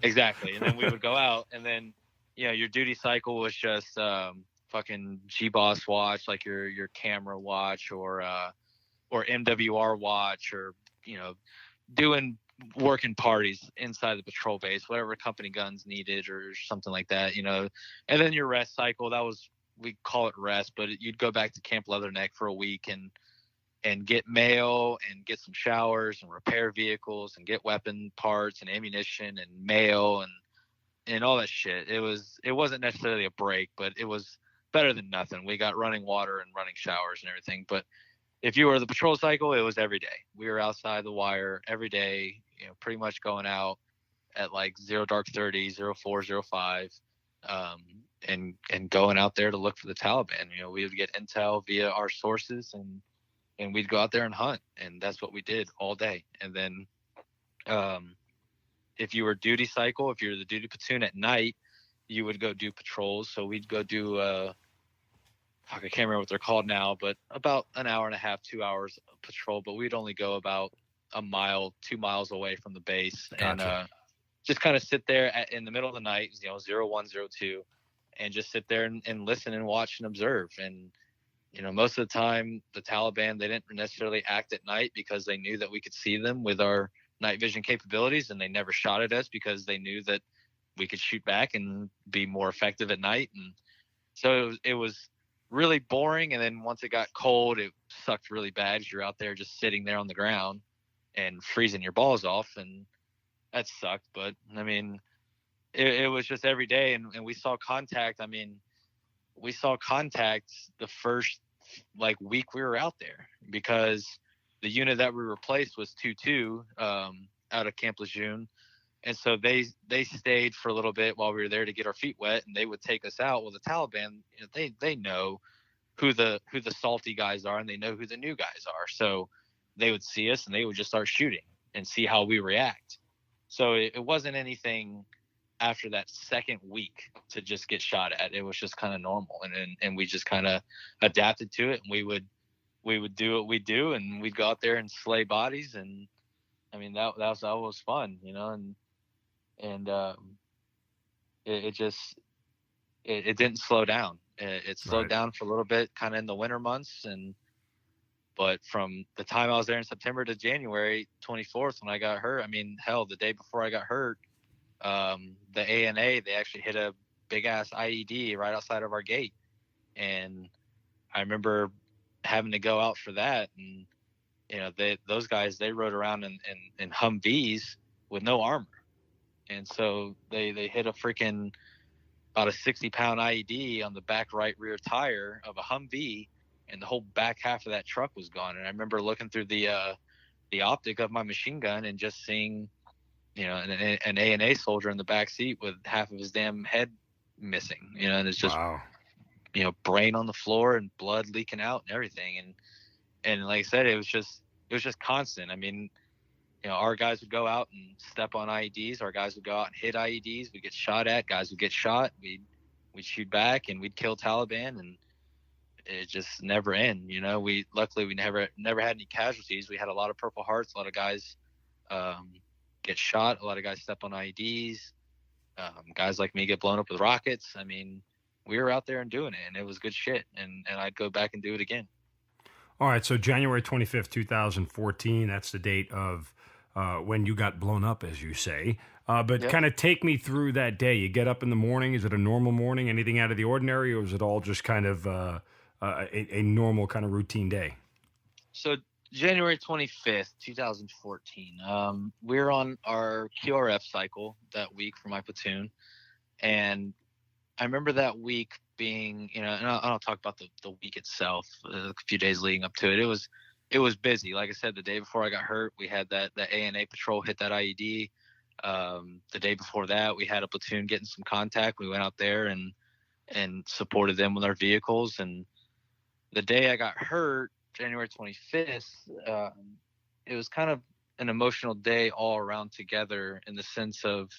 Exactly. And then we would go out, and then, your duty cycle was just fucking GBOS watch, like your camera watch, or MWR watch, or, doing working parties inside the patrol base, whatever company guns needed or something like that, and then your rest cycle, we call it rest, but you'd go back to Camp Leatherneck for a week and get mail and get some showers and repair vehicles and get weapon parts and ammunition and mail and all that shit. It wasn't necessarily a break, but it was better than nothing. We got running water and running showers and everything. But if you were the patrol cycle, it was every day. We were outside the wire every day, pretty much going out at like 0 dark 30, 04, 05, and going out there to look for the Taliban. We would get intel via our sources, and we'd go out there and hunt, and that's what we did all day. And then if you were duty cycle, if you're the duty platoon at night, you would go do patrols. So we'd go do I can't remember what they're called now, but about an hour and a half, 2 hours of patrol. But we'd only go about a mile, 2 miles away from the base. Gotcha. And just kind of sit there in the middle of the night, 01, 02, and just sit there and listen and watch and observe. And most of the time, the Taliban, they didn't necessarily act at night because they knew that we could see them with our night vision capabilities, and they never shot at us because they knew that we could shoot back and be more effective at night. And so it was really boring. And then once it got cold, it sucked really bad. You're out there just sitting there on the ground and freezing your balls off, and that sucked. But I mean, it was just every day, and we saw contact. I mean, we saw contact the first week we were out there, because the unit that we replaced was 2-2 out of Camp Lejeune. And so they stayed for a little bit while we were there to get our feet wet, and they would take us out. Well, the Taliban, they know who the salty guys are, and they know who the new guys are. So they would see us, and they would just start shooting and see how we react. So it wasn't anything after that second week to just get shot at. It was just kind of normal, and we just kind of adapted to it, and we would do what we do, and we'd go out there and slay bodies. And I mean, that was fun, and it didn't slow down. It slowed down for a little bit, kind of in the winter months, but from the time I was there in September to January 24th when I got hurt, I mean, hell, the day before I got hurt, the ANA, they actually hit a big ass IED right outside of our gate, and I remember having to go out for that. And those guys, they rode around in Humvees with no armor. And so they hit a freaking about a 60-pound IED on the back right rear tire of a Humvee, and the whole back half of that truck was gone. And I remember looking through the optic of my machine gun and just seeing, an ANA soldier in the back seat with half of his damn head missing, and it's just, wow. Brain on the floor and blood leaking out and everything. And like I said, it was just constant. I mean, our guys would go out and step on IEDs. Our guys would go out and hit IEDs. We'd get shot at. Guys would get shot. We'd shoot back, and we'd kill Taliban, and it just never end. Luckily we never had any casualties. We had a lot of Purple Hearts. A lot of guys get shot. A lot of guys step on IEDs. Guys like me get blown up with rockets. I mean, we were out there and doing it, and it was good shit. And I'd go back and do it again. All right. So January 25th, 2014, that's the date of when you got blown up, as you say. But kind of take me through that day. You get up in the morning. Is it a normal morning? Anything out of the ordinary, or is it all just kind of a normal kind of routine day? So January 25th, 2014, we're on our QRF cycle that week for my platoon. And I remember that week being, and I'll talk about the week itself, a few days leading up to it. It was busy. Like I said, the day before I got hurt, we had that ANA patrol hit that IED. The day before that, we had a platoon getting some contact. We went out there and supported them with our vehicles. And the day I got hurt, January 25th, it was kind of an emotional day all around together, in the sense of,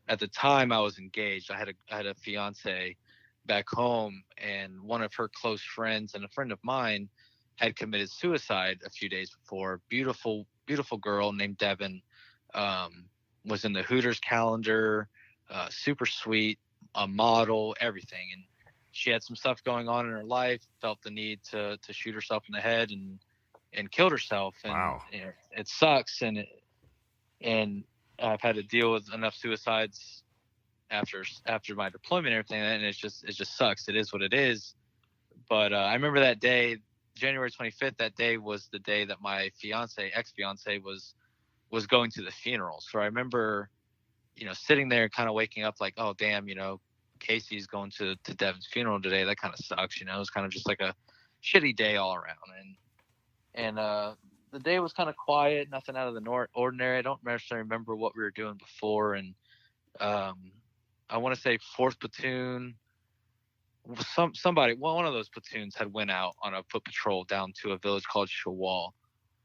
at the time I was engaged. I had a fiance back home, and one of her close friends and a friend of mine had committed suicide a few days before. Beautiful, beautiful girl named Devin, was in the Hooters calendar, super sweet, a model, everything. And she had some stuff going on in her life, felt the need to shoot herself in the head and killed herself. And wow. It sucks. And I've had to deal with enough suicides after my deployment and everything, and it just sucks. It is what it is. But I remember that day, January 25th. That day was the day that my ex-fiance was going to the funeral. So I remember, sitting there, kind of waking up like, oh damn, Casey's going to Devin's funeral today. That kind of sucks. It was kind of just like a shitty day all around. And the day was kind of quiet, nothing out of the ordinary. I don't necessarily remember what we were doing before. And I want to say 4th platoon, one of those platoons had went out on a foot patrol down to a village called Shawal.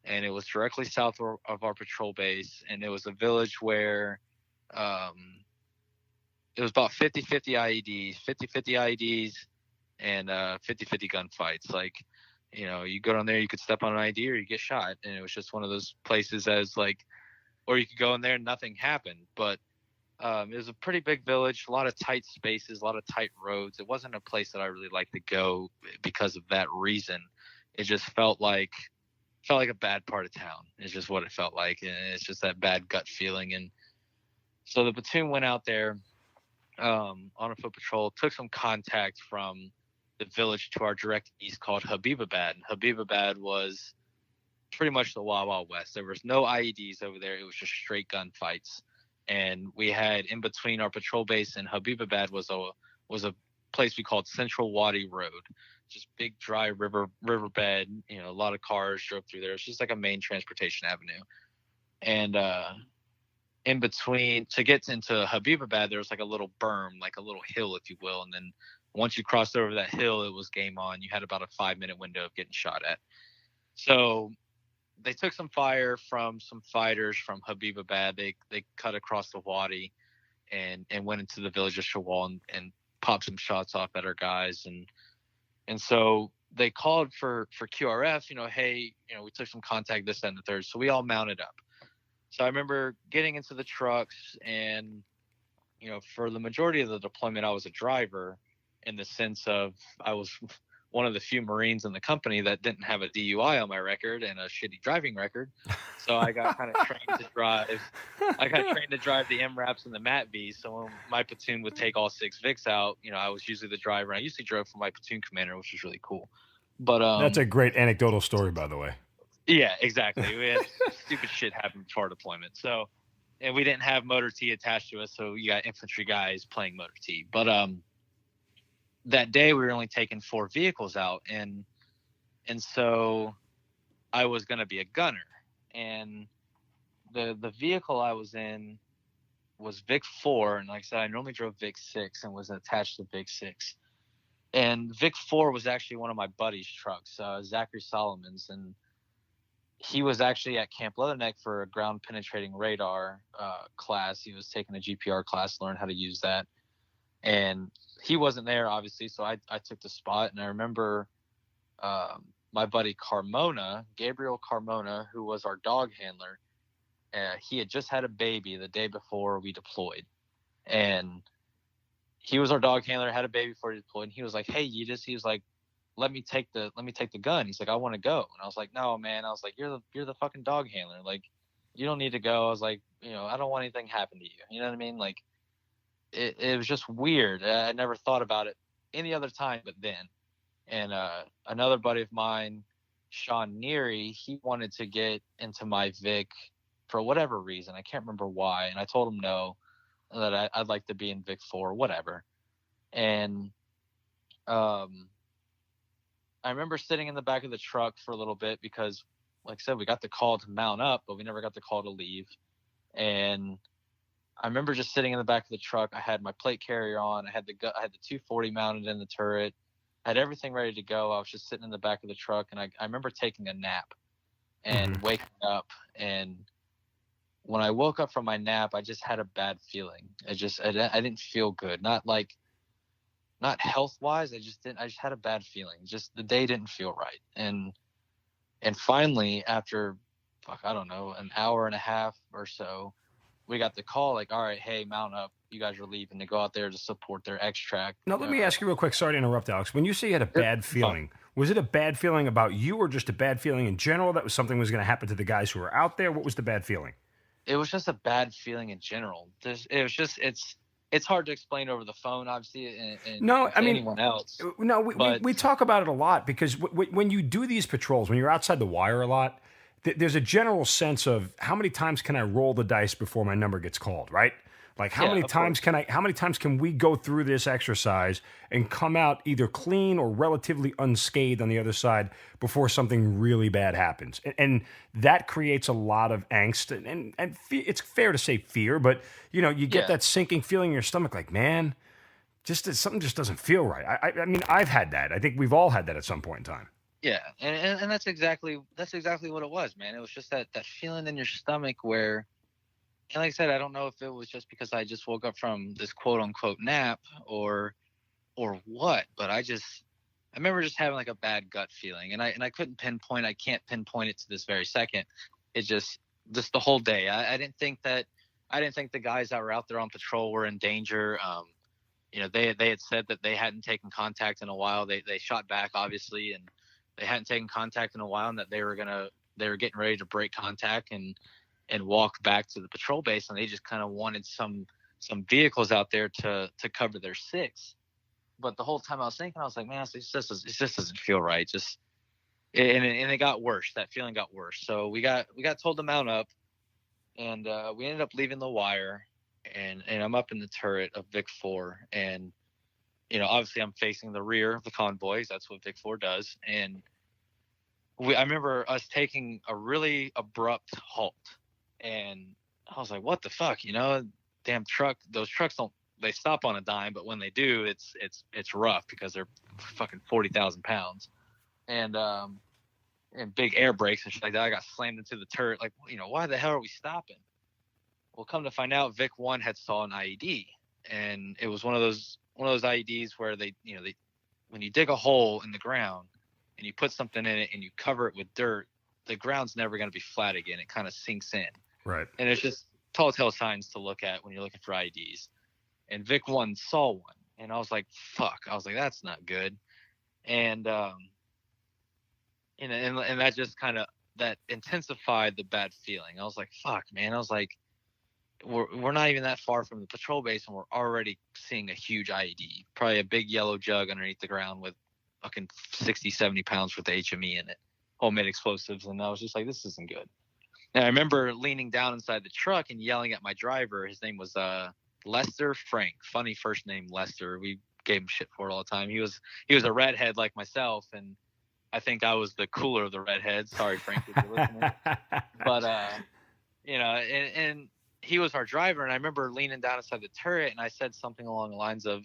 And it was directly south of our patrol base. And it was a village where it was about 50-50 IEDs and 50-50 gunfights. Like, you go down there, you could step on an ID or you get shot. And it was just one of those places or you could go in there and nothing happened. But it was a pretty big village, a lot of tight spaces, a lot of tight roads. It wasn't a place that I really liked to go because of that reason. It just felt like a bad part of town. It's just what it felt like. And it's just that bad gut feeling. And so the platoon went out there on a foot patrol, took some contact from the village to our direct east called Habibabad. And Habibabad was pretty much the Wild Wild West. There was no IEDs over there. It was just straight gunfights. And we had, in between our patrol base and Habibabad was a place we called Central Wadi Road, just big dry riverbed. A lot of cars drove through there. It's just like a main transportation avenue. And in between, to get into Habibabad, there was like a little berm, like a little hill, if you will. And then once you crossed over that hill, it was game on. You had about a 5-minute window of getting shot at. So they took some fire from some fighters from Habibabad. They cut across the wadi and went into the village of Shawal and popped some shots off at our guys. And so they called for QRF, hey, we took some contact, this, that, and the third. So we all mounted up. So I remember getting into the trucks and, for the majority of the deployment, I was a driver, in the sense of I was one of the few Marines in the company that didn't have a DUI on my record and a shitty driving record. So I got kind of trained to drive. I got trained to drive the MRAPs and the MAT-Bs. So when my platoon would take all 6 Vics out, I was usually the driver. I usually drove for my platoon commander, which was really cool. But that's a great anecdotal story, by the way. Yeah, exactly. We had stupid shit happen before our deployment. So, and we didn't have motor T attached to us, so you got infantry guys playing motor T. But that day we were only taking 4 vehicles out, and so I was going to be a gunner. And the vehicle I was in was Vic 4, and like I said, I normally drove Vic 6 and was attached to Vic 6. And Vic 4 was actually one of my buddy's trucks, Zachary Solomon's, and he was actually at Camp Leatherneck for a ground penetrating radar class. He was taking a GPR class to learn how to use that. And he wasn't there, obviously, so I took the spot. And I remember my buddy Gabriel Carmona, who was our dog handler, he had just had a baby the day before we deployed. And he was our dog handler, had a baby before he deployed. And he was like, hey, he was like, let me take the gun. He's like, I want to go. And I was like, no, man. I was like, you're the fucking dog handler. Like, you don't need to go. I was like, I don't want anything to happen to you. You know what I mean? Like, it was just weird. I never thought about it any other time but then. And another buddy of mine, Sean Neary, he wanted to get into my Vic for whatever reason. I can't remember why. And I told him no, that I'd like to be in Vic 4, whatever. And I remember sitting in the back of the truck for a little bit because, like I said, we got the call to mount up, but we never got the call to leave. And I remember just sitting in the back of the truck. I had my plate carrier on. I had the 240 mounted in the turret. I had everything ready to go. I was just sitting in the back of the truck, and I remember taking a nap and waking up. And when I woke up from my nap, I just had a bad feeling. I didn't feel good. Not health wise. I just had a bad feeling. Just the day didn't feel right. And finally, after, I don't know, an hour and a half or so, we got the call like, all right, hey, mount up. You guys are leaving to go out there to support their extract. Now, let me ask you real quick. Sorry to interrupt, Alex. When you say you had a bad feeling, was it a bad feeling about you or just a bad feeling in general that was something was going to happen to the guys who were out there? What was the bad feeling? It was just a bad feeling in general. It's hard to explain over the phone, obviously, and anyone else. No, we talk about it a lot because when you do these patrols, when you're outside the wire a lot, there's a general sense of how many times can I roll the dice before my number gets called, right? Like how many times can we go through this exercise and come out either clean or relatively unscathed on the other side before something really bad happens? And that creates a lot of angst and it's fair to say fear, but you get that sinking feeling in your stomach like, man, something just doesn't feel right. I mean, I've had that. I think we've all had that at some point in time. Yeah, and that's exactly what it was, man. It was just that feeling in your stomach where, and like I said, I don't know if it was just because I just woke up from this quote unquote nap or what, but I remember just having like a bad gut feeling, and I couldn't pinpoint. I can't pinpoint it to this very second. It just the whole day. I didn't think the guys that were out there on patrol were in danger. They had said that they hadn't taken contact in a while. They shot back obviously, and they hadn't taken contact in a while, and that they were getting ready to break contact and walk back to the patrol base, and they just kind of wanted some vehicles out there to cover their six. But the whole time I was thinking, I was like, man, it just doesn't feel right. And it got worse. That feeling got worse. So we got told to mount up, and we ended up leaving the wire, and I'm up in the turret of Vic 4, and obviously I'm facing the rear of the convoys. That's what Vic 4 does, and I remember us taking a really abrupt halt. And I was like, what the fuck, damn truck, those trucks they stop on a dime, but when they do, it's rough because they're fucking 40,000 pounds. And big air brakes and shit like that. I got slammed into the turret. Like, why the hell are we stopping? Well, come to find out, Vic 1 had saw an IED, and it was one of those IEDs where they when you dig a hole in the ground and you put something in it and you cover it with dirt, the ground's never going to be flat again. It kind of sinks in. Right. And it's just telltale signs to look at when you're looking for IEDs. And Vic 1 saw one, and I was like, fuck. I was like, that's not good. And and that just kind of, that intensified the bad feeling. I was like, fuck, man. I was like, we're not even that far from the patrol base, and we're already seeing a huge IED, probably a big yellow jug underneath the ground with fucking 60, 70 pounds worth of HME in it, homemade explosives. And I was just like, this isn't good. And I remember leaning down inside the truck and yelling at my driver. His name was Lester Frank. Funny first name, Lester. We gave him shit for it all the time. He was a redhead like myself, and I think I was the cooler of the redheads. Sorry, Frank, if you're listening. But and he was our driver, and I remember leaning down inside the turret, and I said something along the lines of,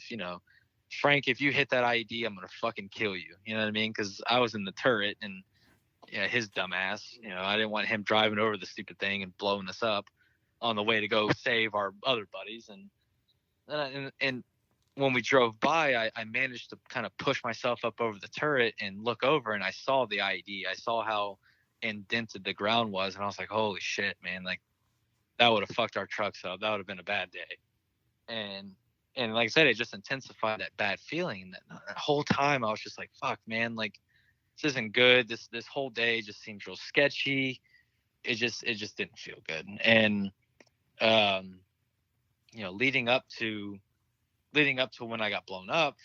Frank, if you hit that IED, I'm gonna fucking kill you. You know what I mean? Because I was in the turret, and his dumbass, I didn't want him driving over the stupid thing and blowing us up on the way to go save our other buddies. And when we drove by, I managed to kind of push myself up over the turret and look over, and I saw the IED. I saw how indented the ground was, and I was like, holy shit, man, like that would have fucked our trucks up. That would have been a bad day. And like I said, it just intensified that bad feeling. And that whole time I was just like, fuck, man, like this isn't good. This whole day just seems real sketchy. It just didn't feel good. And leading up to when I got blown up,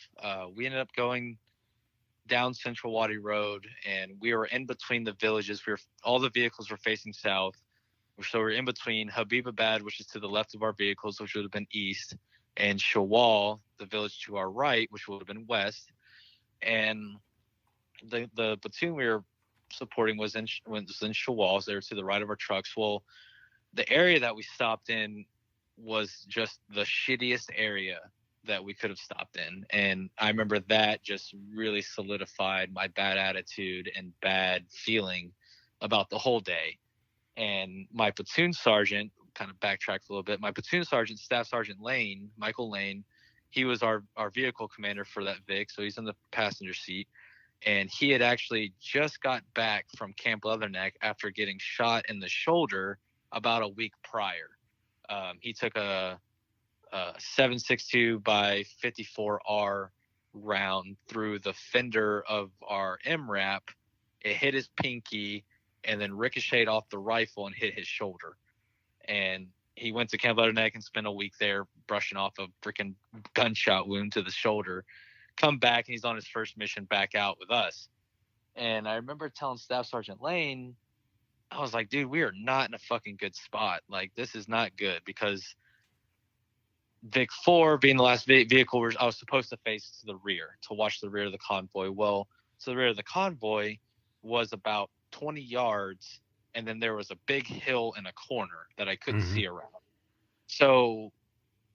we ended up going down Central Wadi Road, and we were in between the villages. All the vehicles were facing south, so we're in between Habibabad, which is to the left of our vehicles, which would have been east, and Shawal, the village to our right, which would have been west. And the platoon we were supporting was in Shawal, so they were to the right of our trucks. Well, the area that we stopped in was just the shittiest area that we could have stopped in. And I remember that just really solidified my bad attitude and bad feeling about the whole day. And my platoon sergeant, kind of backtracked a little bit, my platoon sergeant, Staff Sergeant Lane, Michael Lane, he was our vehicle commander for that Vic, so he's in the passenger seat. And he had actually just got back from Camp Leatherneck after getting shot in the shoulder about a week prior. He took a 7.62 by 54R round through the fender of our MRAP. It hit his pinky and then ricocheted off the rifle and hit his shoulder. And he went to Camp Leatherneck and spent a week there brushing off a freaking gunshot wound to the shoulder. Come back and he's on his first mission back out with us. And I remember telling Staff Sergeant Lane, I was like, dude, we are not in a fucking good spot. Like, this is not good, because Vic 4 being the last vehicle I was supposed to face to the rear, to watch the rear of the convoy. Well, to the rear of the convoy was about 20 yards, and then there was a big hill in a corner that I couldn't see around. So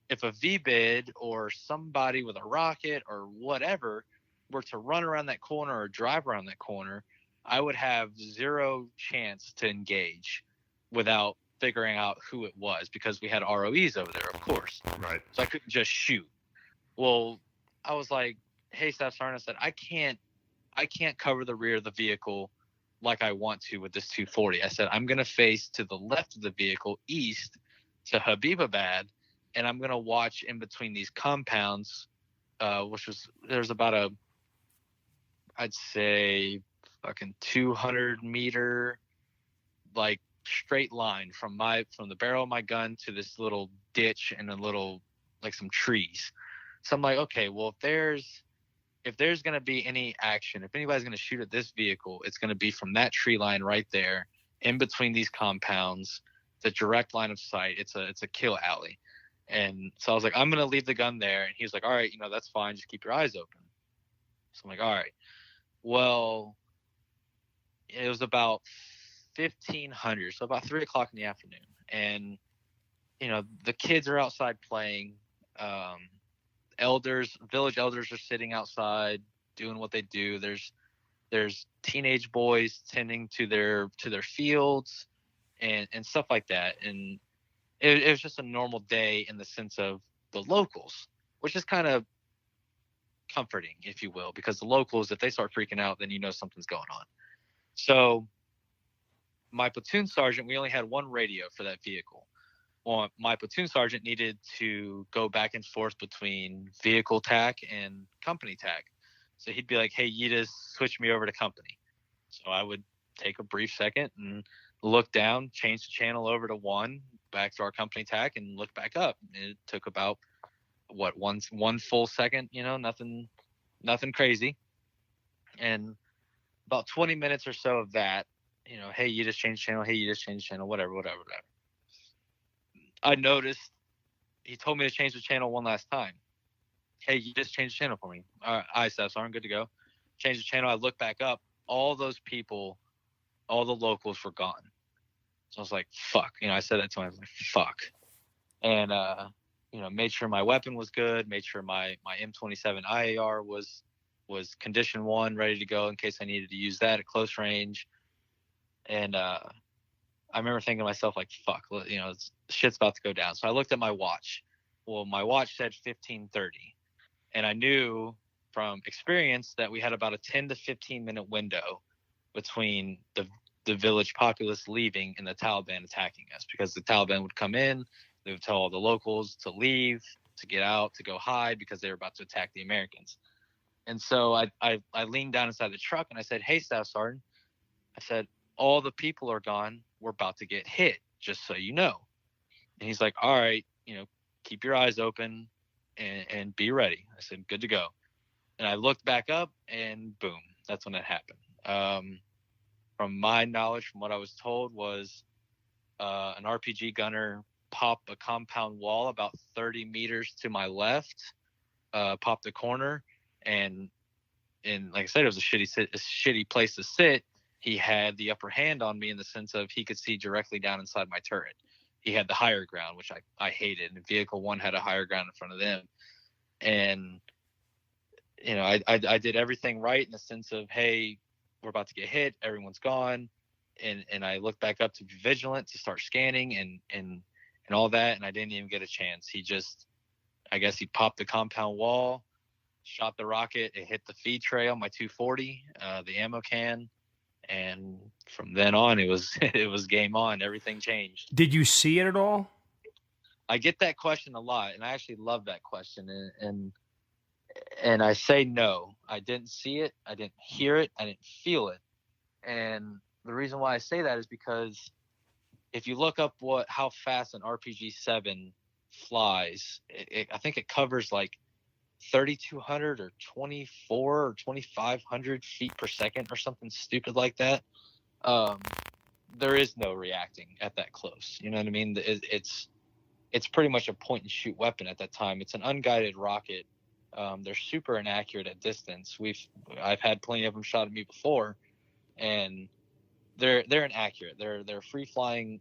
if a V-bid or somebody with a rocket or whatever were to run around that corner or drive around that corner, I would have zero chance to engage without figuring out who it was, because we had ROEs over there, of course. Right. So I couldn't just shoot. Well, I was like, hey, Staff Sergeant, I said, I can't cover the rear of the vehicle like I want to with this 240. I said, I'm going to face to the left of the vehicle, east to Habibabad, and I'm going to watch in between these compounds, there's about I'd say fucking 200 meter, like, straight line from the barrel of my gun to this little ditch and a little, like, some trees. So I'm like, okay, well, if there's going to be any action, if anybody's going to shoot at this vehicle, it's going to be from that tree line right there in between these compounds, the direct line of sight. It's a kill alley. And so I was like, I'm going to leave the gun there. And he was like, all right, that's fine. Just keep your eyes open. So I'm like, all right. Well, it was about 1500, so about 3 o'clock in the afternoon. And, the kids are outside playing. Village elders are sitting outside doing what they do. There's teenage boys tending to their fields and stuff like that. And it was just a normal day in the sense of the locals, which is kind of comforting, if you will, because the locals, if they start freaking out, then something's going on. So my platoon sergeant, we only had one radio for that vehicle. Well, my platoon sergeant needed to go back and forth between vehicle TAC and company TAC. So he'd be like, hey, you just switch me over to company. So I would take a brief second and look down, change the channel over to 1, back to our company TAC, and look back up. It took about one full second, nothing crazy. And about 20 minutes or so of that, hey, you just changed channel. Hey, you just changed channel, whatever. I noticed he told me to change the channel one last time. Hey, you just changed the channel for me. All right, Staff Sergeant, good to go. Change the channel. I look back up. All those people, all the locals were gone. So I was like, fuck. I said that to him. I was like, fuck. And, made sure my weapon was good, made sure my M27 IAR was condition 1, ready to go in case I needed to use that at close range. And I remember thinking to myself, like, fuck, shit's about to go down. So I looked at my watch. Well, my watch said 15:30. And I knew from experience that we had about a 10 to 15 minute window between the village populace leaving and the Taliban attacking us, because the Taliban would come in, they would tell all the locals to leave, to get out, to go hide, because they were about to attack the Americans. And so I leaned down inside the truck and I said, hey, Staff Sergeant, I said, all the people are gone. We're about to get hit, just so you know. And he's like, all right, keep your eyes open and be ready. I said, good to go. And I looked back up and boom, that's when it happened. From my knowledge, from what I was told, was an RPG gunner pop a compound wall about 30 meters to my left, pop the corner, and like I said, it was a shitty place to sit. He had the upper hand on me in the sense of he could see directly down inside my turret. He had the higher ground, which I hated. And Vehicle 1 had a higher ground in front of them. And, you know, I did everything right in the sense of, hey, we're about to get hit. Everyone's gone. And I looked back up to be vigilant, to start scanning and all that. And I didn't even get a chance. I guess he popped the compound wall, shot the rocket. It hit the feed tray on my 240, the ammo can. And from then on, it was game on. Everything changed. Did you see it at all? I get that question a lot, and I actually love that question. And I say no. I didn't see it. I didn't hear it. I didn't feel it. And the reason why I say that is because if you look up how fast an RPG-7 flies, I think it covers like 3,200 or 24 or 2,500 feet per second or something stupid like that. There is no reacting at that close. You know what I mean? It's pretty much a point and shoot weapon at that time. It's an unguided rocket. They're super inaccurate at distance. I've had plenty of them shot at me before, and they're inaccurate. They're a free flying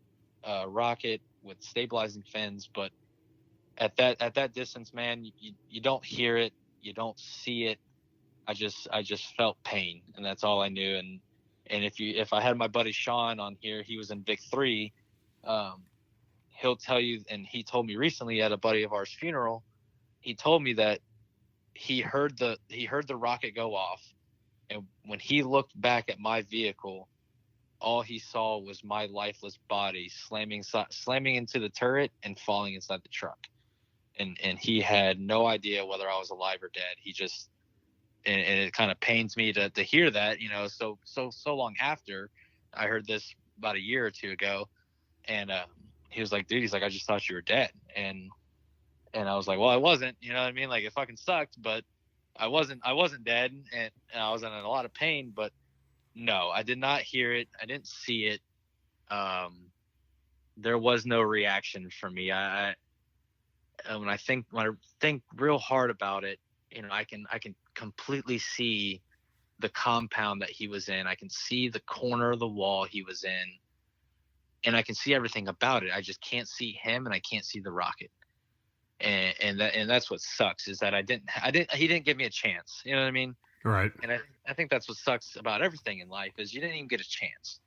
rocket with stabilizing fins, but at that distance, man, you don't hear it, you don't see it. I just felt pain, and that's all I knew. And if I had my buddy Sean on here, he was in Vic 3. He'll tell you, and he told me recently at a buddy of ours' funeral, he told me that he heard the rocket go off, and when he looked back at my vehicle, all he saw was my lifeless body slamming into the turret and falling inside the truck. And he had no idea whether I was alive or dead. He just, and it kind of pains me to hear that, you know, so long after. I heard this about a year or two ago, and he was like, dude, he's like, I just thought you were dead. And I was like, well, I wasn't, you know what I mean? Like, it fucking sucked, but I wasn't dead, and I was in a lot of pain, but no, I did not hear it. I didn't see it. There was no reaction for me. When I think real hard about it, you know, I can completely see the compound that he was in. I can see the corner of the wall he was in, and I can see everything about it. I just can't see him, and I can't see the rocket. And that's what sucks, is that he didn't give me a chance. You know what I mean? Right. And I think that's what sucks about everything in life, is you didn't even get a chance.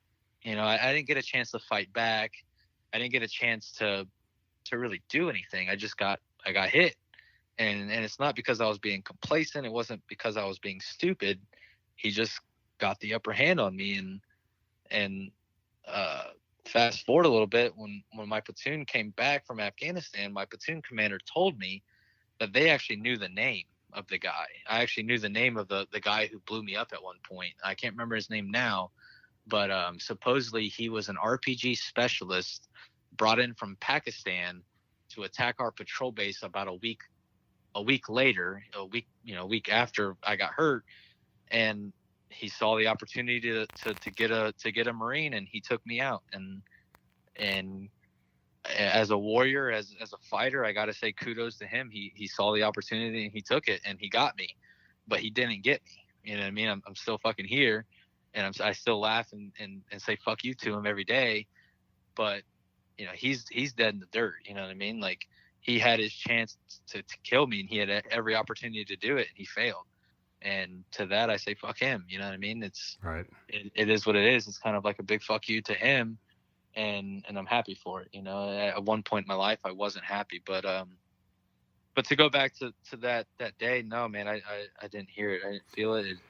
You know, I didn't get a chance to fight back. I didn't get a chance to really do anything. I got hit, and it's not because I was being complacent. It wasn't because I was being stupid. He just got the upper hand on me. And fast forward a little bit, when my platoon came back from Afghanistan, my platoon commander told me that they actually knew the name of the guy. I actually knew the name of the guy who blew me up at one point. I can't remember his name now, but supposedly he was an RPG specialist brought in from Pakistan to attack our patrol base about a week later, a week after I got hurt, and he saw the opportunity to get a Marine, and he took me out. And as a warrior, as a fighter, I got to say kudos to him. He saw the opportunity and he took it, and he got me, but he didn't get me. You know what I mean? I'm still fucking here, and I still laugh and say fuck you to him every day, but you know, he's dead in the dirt. You know what I mean? Like, he had his chance to kill me, and he had every opportunity to do it, and he failed. And to that, I say fuck him. You know what I mean? It's right. It is what it is. It's kind of like a big fuck you to him, and I'm happy for it. You know, at one point in my life, I wasn't happy, but to go back to that day, no, man, I didn't hear it. I didn't feel it. It's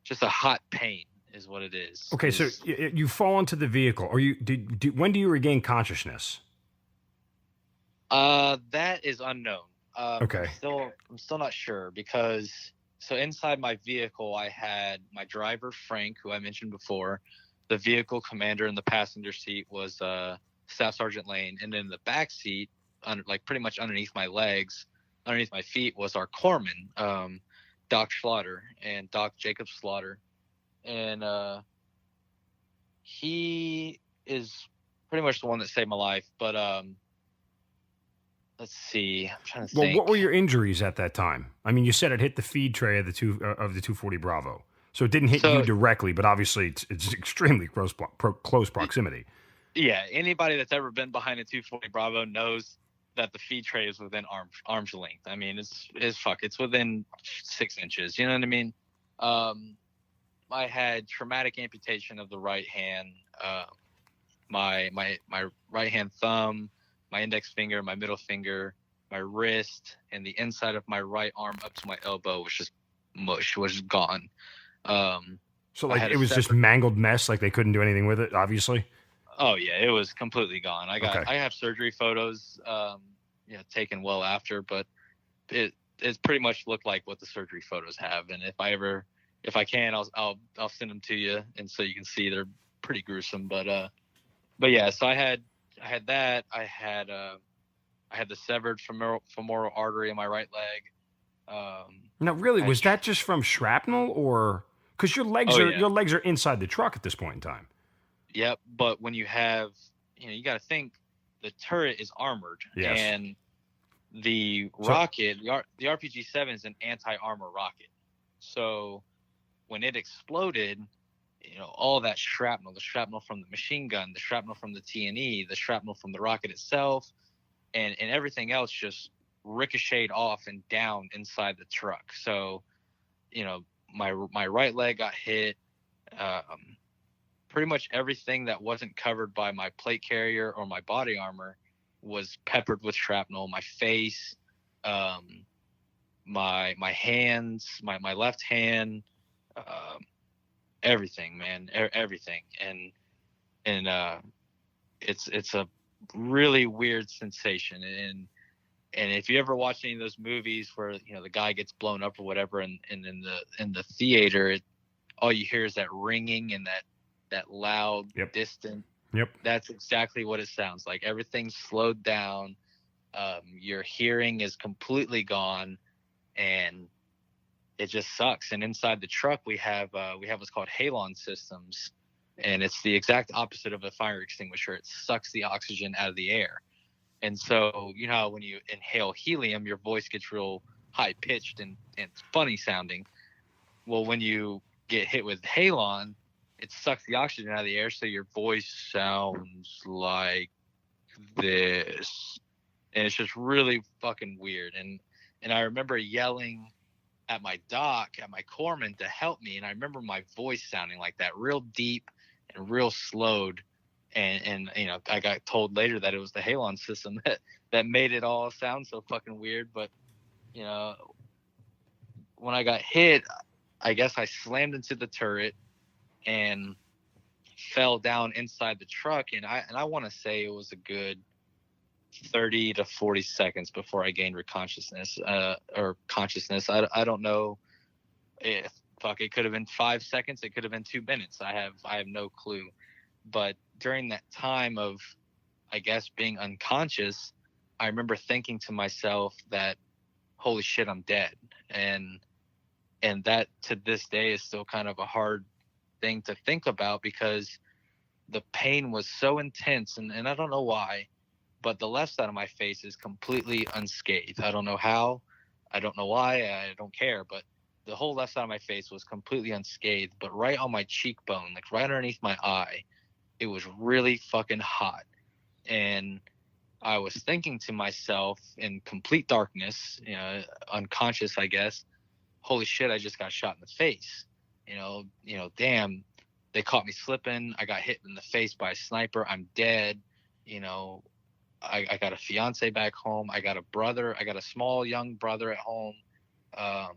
just a hot pain is what it is. Okay, so you fall into the vehicle, or when do you regain consciousness? That is unknown. Okay. I'm still not sure, because so inside my vehicle, I had my driver, Frank, who I mentioned before. The vehicle commander in the passenger seat was Staff Sergeant Lane, and then in the back seat, pretty much underneath my legs, underneath my feet, was our corpsman, Doc Slaughter, and Doc Jacob Slaughter. And he is pretty much the one that saved my life. But let's see. I'm trying to Well, think. what were your injuries at that time? I mean, you said it hit the feed tray of the 240 Bravo, so it didn't hit you So directly, but obviously it's extremely close proximity. yeah, anybody that's ever been behind a 240 Bravo knows that the feed tray is within arm's length. I mean, it's within 6 inches. You know what I mean? I had traumatic amputation of the right hand. My right hand thumb, my index finger, my middle finger, my wrist, and the inside of my right arm up to my elbow was just mush, was gone. So like it was just mangled mess, like they couldn't do anything with it, obviously. Oh yeah, it was completely gone. Okay. I have surgery photos, taken well after, but it pretty much looked like what the surgery photos have. And if I can, I'll send them to you, and so you can see they're pretty gruesome. But yeah, so I had that. I had the severed femoral artery in my right leg. Now, really, was that just from shrapnel, or because your legs are inside the truck at this point in time? Yep, but when you have, you got to think the turret is armored, yes. And the rocket, the RPG-7 is an anti-armor rocket. So when it exploded, all that shrapnel, the shrapnel from the machine gun, the shrapnel from the T&E, the shrapnel from the rocket itself, and everything else just ricocheted off and down inside the truck. So, my right leg got hit. Pretty much everything that wasn't covered by my plate carrier or my body armor was peppered with shrapnel. My face, my hands, my left hand, everything, man, everything. And it's a really weird sensation. And if you ever watch any of those movies where the guy gets blown up or whatever, and in the theater, all you hear is that ringing and that loud, distant. Yep. That's exactly what it sounds like. Everything's slowed down. Your hearing is completely gone, and it just sucks. And inside the truck, we have what's called halon systems, and it's the exact opposite of a fire extinguisher. It sucks the oxygen out of the air. And so, when you inhale helium, your voice gets real high pitched and funny sounding. Well, when you get hit with halon, it sucks the oxygen out of the air, so your voice sounds like this. And it's just really fucking weird. And I remember yelling at my doc, at my corpsman, to help me. And I remember my voice sounding like that, real deep and real slowed. And I got told later that it was the halon system that made it all sound so fucking weird. But, when I got hit, I guess I slammed into the turret and fell down inside the truck. And I want to say it was a good 30 to 40 seconds before I gained consciousness. I don't know if it could have been 5 seconds. It could have been 2 minutes. I have no clue. But during that time of, I guess, being unconscious, I remember thinking to myself that, holy shit, I'm dead. And that to this day is still kind of a hard thing to think about, because the pain was so intense, and I don't know why, but the left side of my face is completely unscathed. I don't know how, I don't know why, I don't care, but the whole left side of my face was completely unscathed. But right on my cheekbone, like right underneath my eye, it was really fucking hot. And I was thinking to myself in complete darkness, unconscious, I guess, holy shit, I just got shot in the face. Damn, they caught me slipping. I got hit in the face by a sniper. I'm dead. I got a fiance back home. I got a brother. I got a small young brother at home. I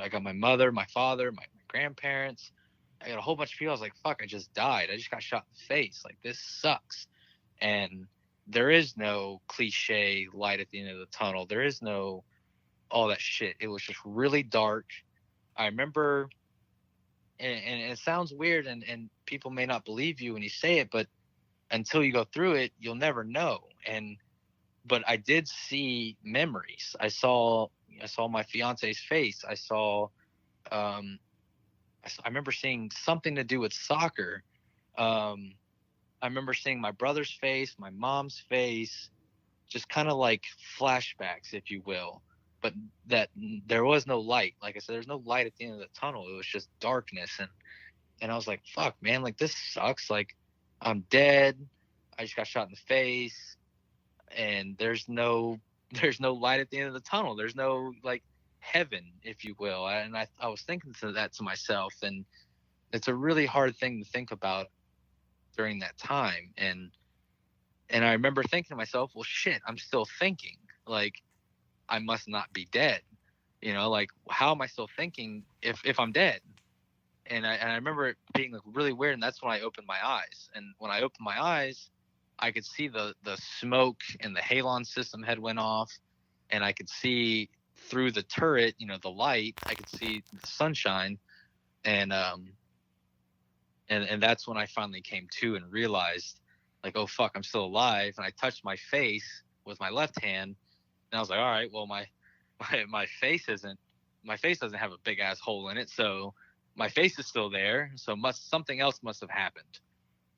got my mother, my father, my grandparents. I got a whole bunch of people. I was like, fuck, I just died. I just got shot in the face. Like, this sucks. And there is no cliche light at the end of the tunnel. There is no all that shit. It was just really dark. I remember, and it sounds weird, and people may not believe you when you say it, but until you go through it, you'll never know. But I did see memories. I saw my fiance's face. I remember seeing something to do with soccer. I remember seeing my brother's face, my mom's face, just kind of like flashbacks, if you will, but that there was no light. Like I said, there's no light at the end of the tunnel. It was just darkness. And I was like, fuck, man, like this sucks. Like I'm dead. I just got shot in the face, and there's no light at the end of the tunnel. There's no like heaven, if you will. And I was thinking that to myself, and it's a really hard thing to think about during that time. And I remember thinking to myself, well, shit, I'm still thinking. Like, I must not be dead. You know, like, how am I still thinking if I'm dead? And I remember it being like really weird. And that's when I opened my eyes. And when I opened my eyes, I could see the smoke and the halon system had went off. And I could see through the turret, you know, the light. I could see the sunshine. And that's when I finally came to and realized, like, oh fuck, I'm still alive. And I touched my face with my left hand, and I was like, all right, well, my face doesn't have a big ass hole in it, so my face is still there. So something else must have happened.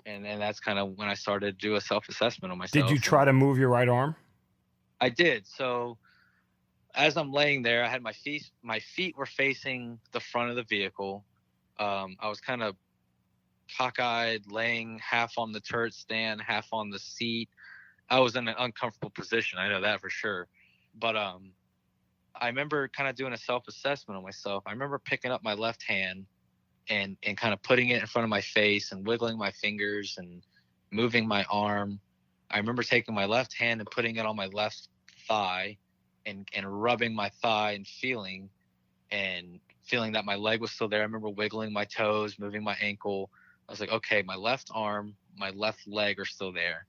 And that's kind of when I started to do a self-assessment on myself. Did you try to move your right arm? I did. So as I'm laying there, I had my feet were facing the front of the vehicle. I was kind of cockeyed, laying half on the turret stand, half on the seat. I was in an uncomfortable position. I know that for sure. But I remember kind of doing a self-assessment on myself. I remember picking up my left hand and kind of putting it in front of my face and wiggling my fingers and moving my arm. I remember taking my left hand and putting it on my left thigh and rubbing my thigh and feeling that my leg was still there. I remember wiggling my toes, moving my ankle. I was like, okay, my left arm, my left leg are still there.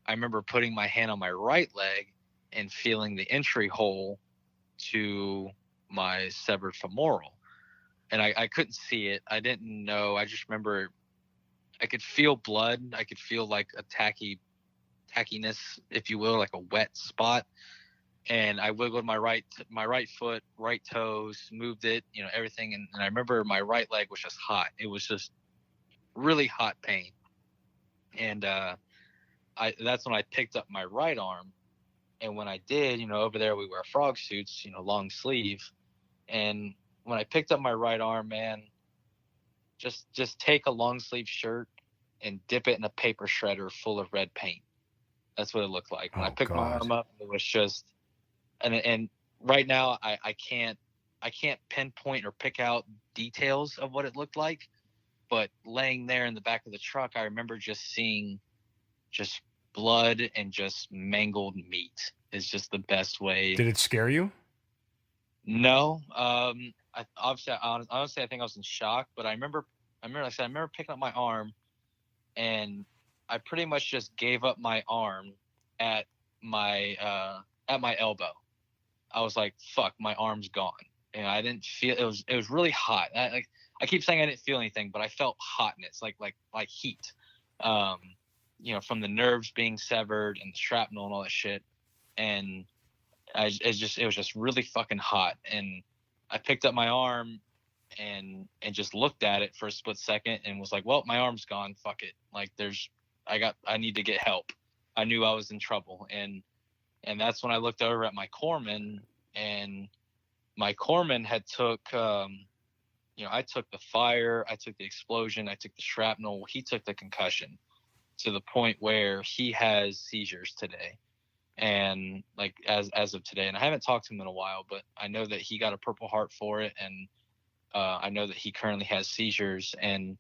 I remember putting my hand on my right leg and feeling the entry hole to my severed femoral. And I couldn't see it. I didn't know. I just remember I could feel blood. I could feel like a tackiness, if you will, like a wet spot. And I wiggled my right foot, right toes, moved it, you know, everything. And I remember my right leg was just hot. It was just really hot pain. And that's when I picked up my right arm. And when I did, you know, over there we wear frog suits, you know, long sleeve. And when I picked up my right arm, man, just take a long sleeve shirt and dip it in a paper shredder full of red paint. That's what it looked like. When I picked my arm up, it was just, and right now I can't pinpoint or pick out details of what it looked like. But laying there in the back of the truck, I remember just seeing just blood and just mangled meat is just the best way. Did it scare you? No. Honestly, I think I was in shock. But I remember picking up my arm, and I pretty much just gave up my arm at my elbow. I was like, "Fuck, my arm's gone." And I didn't feel it was really hot. I keep saying I didn't feel anything, but I felt hotness, like heat, you know, from the nerves being severed and the shrapnel and all that shit. And it was just really fucking hot. And I picked up my arm and just looked at it for a split second and was like, well, my arm's gone. Fuck it. Like I need to get help. I knew I was in trouble. And that's when I looked over at my corpsman, and my corpsman had took, you know, I took the fire, I took the explosion, I took the shrapnel. He took the concussion to the point where he has seizures today. And like as of today, and I haven't talked to him in a while, but I know that he got a Purple Heart for it. And I know that he currently has seizures, and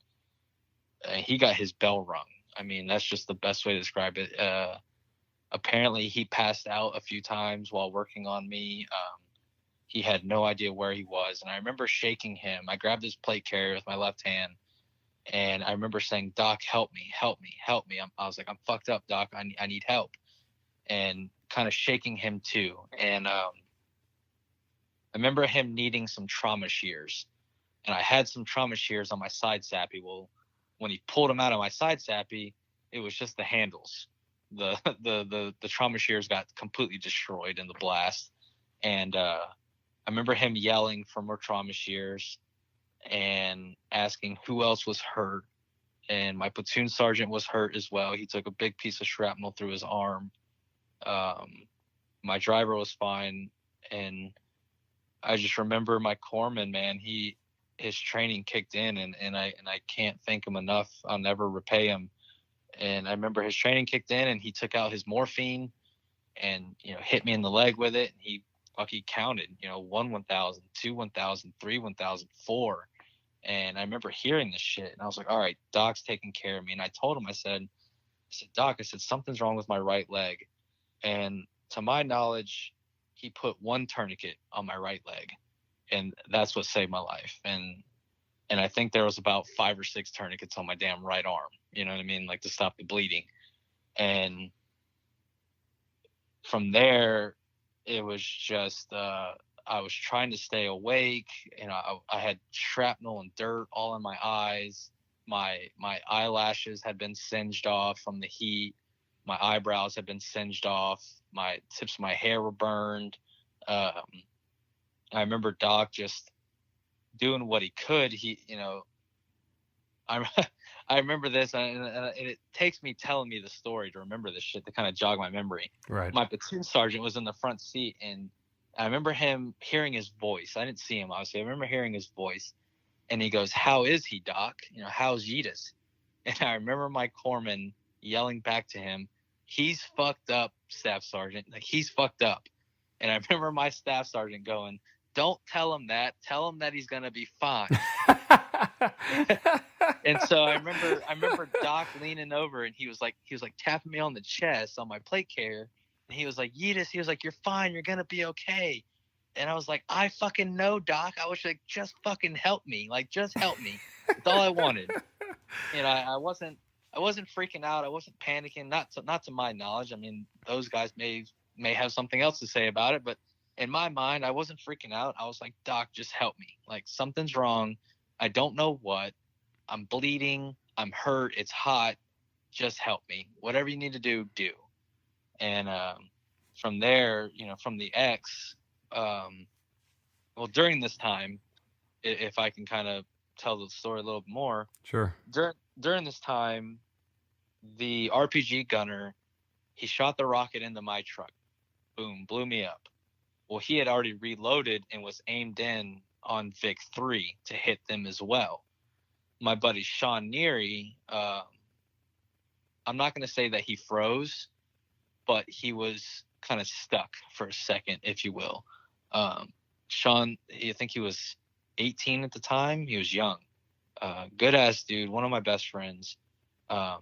he got his bell rung. I mean, that's just the best way to describe it. Apparently he passed out a few times while working on me. He had no idea where he was. And I remember shaking him. I grabbed his plate carrier with my left hand, and I remember saying, "Doc, help me, help me, help me." I was like, "I'm fucked up, Doc. I need help." And kind of shaking him too. And I remember him needing some trauma shears. And I had some trauma shears on my side sappy. Well, when he pulled them out of my side sappy, it was just the handles. The trauma shears got completely destroyed in the blast. And I remember him yelling for more trauma shears and asking who else was hurt. And my platoon sergeant was hurt as well. He took a big piece of shrapnel through his arm. My driver was fine, and I just remember my corpsman, man, his training kicked in, and I can't thank him enough. I'll never repay him. And I remember his training kicked in, and he took out his morphine and, hit me in the leg with it. And he counted, 1 1,000, 2 1,000, 3 1,000, 4. And I remember hearing this shit, and I was like, all right, Doc's taking care of me. And I told him, I said, Doc, something's wrong with my right leg. And to my knowledge, he put one tourniquet on my right leg, and that's what saved my life. And I think there was about 5 or 6 tourniquets on my damn right arm, you know what I mean? Like, to stop the bleeding. And from there, it was just, I was trying to stay awake. I had shrapnel and dirt all in my eyes. My eyelashes had been singed off from the heat. My eyebrows had been singed off. My tips of my hair were burned. I remember Doc just doing what he could. I remember this, and it takes me telling me the story to remember this shit, to kind of jog my memory. Right. My platoon sergeant was in the front seat, and I remember him hearing his voice. I didn't see him, obviously. I remember hearing his voice, and he goes, "How is he, Doc? How's Juedes?" And I remember my corpsman yelling back to him, "He's fucked up, Staff Sergeant. Like, he's fucked up." And I remember my Staff Sergeant going, "Don't tell him that. Tell him that he's gonna be fine." And so I remember Doc leaning over, and he was like tapping me on the chest on my plate carrier, and he was like, "Juedes," he was like, "You're fine. You're gonna be okay." And I was like, "I fucking know, Doc." I was like, "Just fucking help me. Like, just help me." That's all I wanted. I wasn't freaking out. I wasn't panicking. Not to my knowledge. I mean, those guys may have something else to say about it, but in my mind, I wasn't freaking out. I was like, "Doc, just help me. Like, something's wrong. I don't know what. I'm bleeding. I'm hurt. It's hot. Just help me. Whatever you need to do, do." And from there, from the X, during this time, if I can kind of tell the story a little bit more. Sure. During this time, the RPG gunner, he shot the rocket into my truck. Boom, blew me up. Well, he had already reloaded and was aimed in on Vic 3 to hit them as well. My buddy Sean Neary, I'm not going to say that he froze, but he was kind of stuck for a second, if you will. Sean, I think he was 18 at the time. He was young. Good ass dude, one of my best friends. I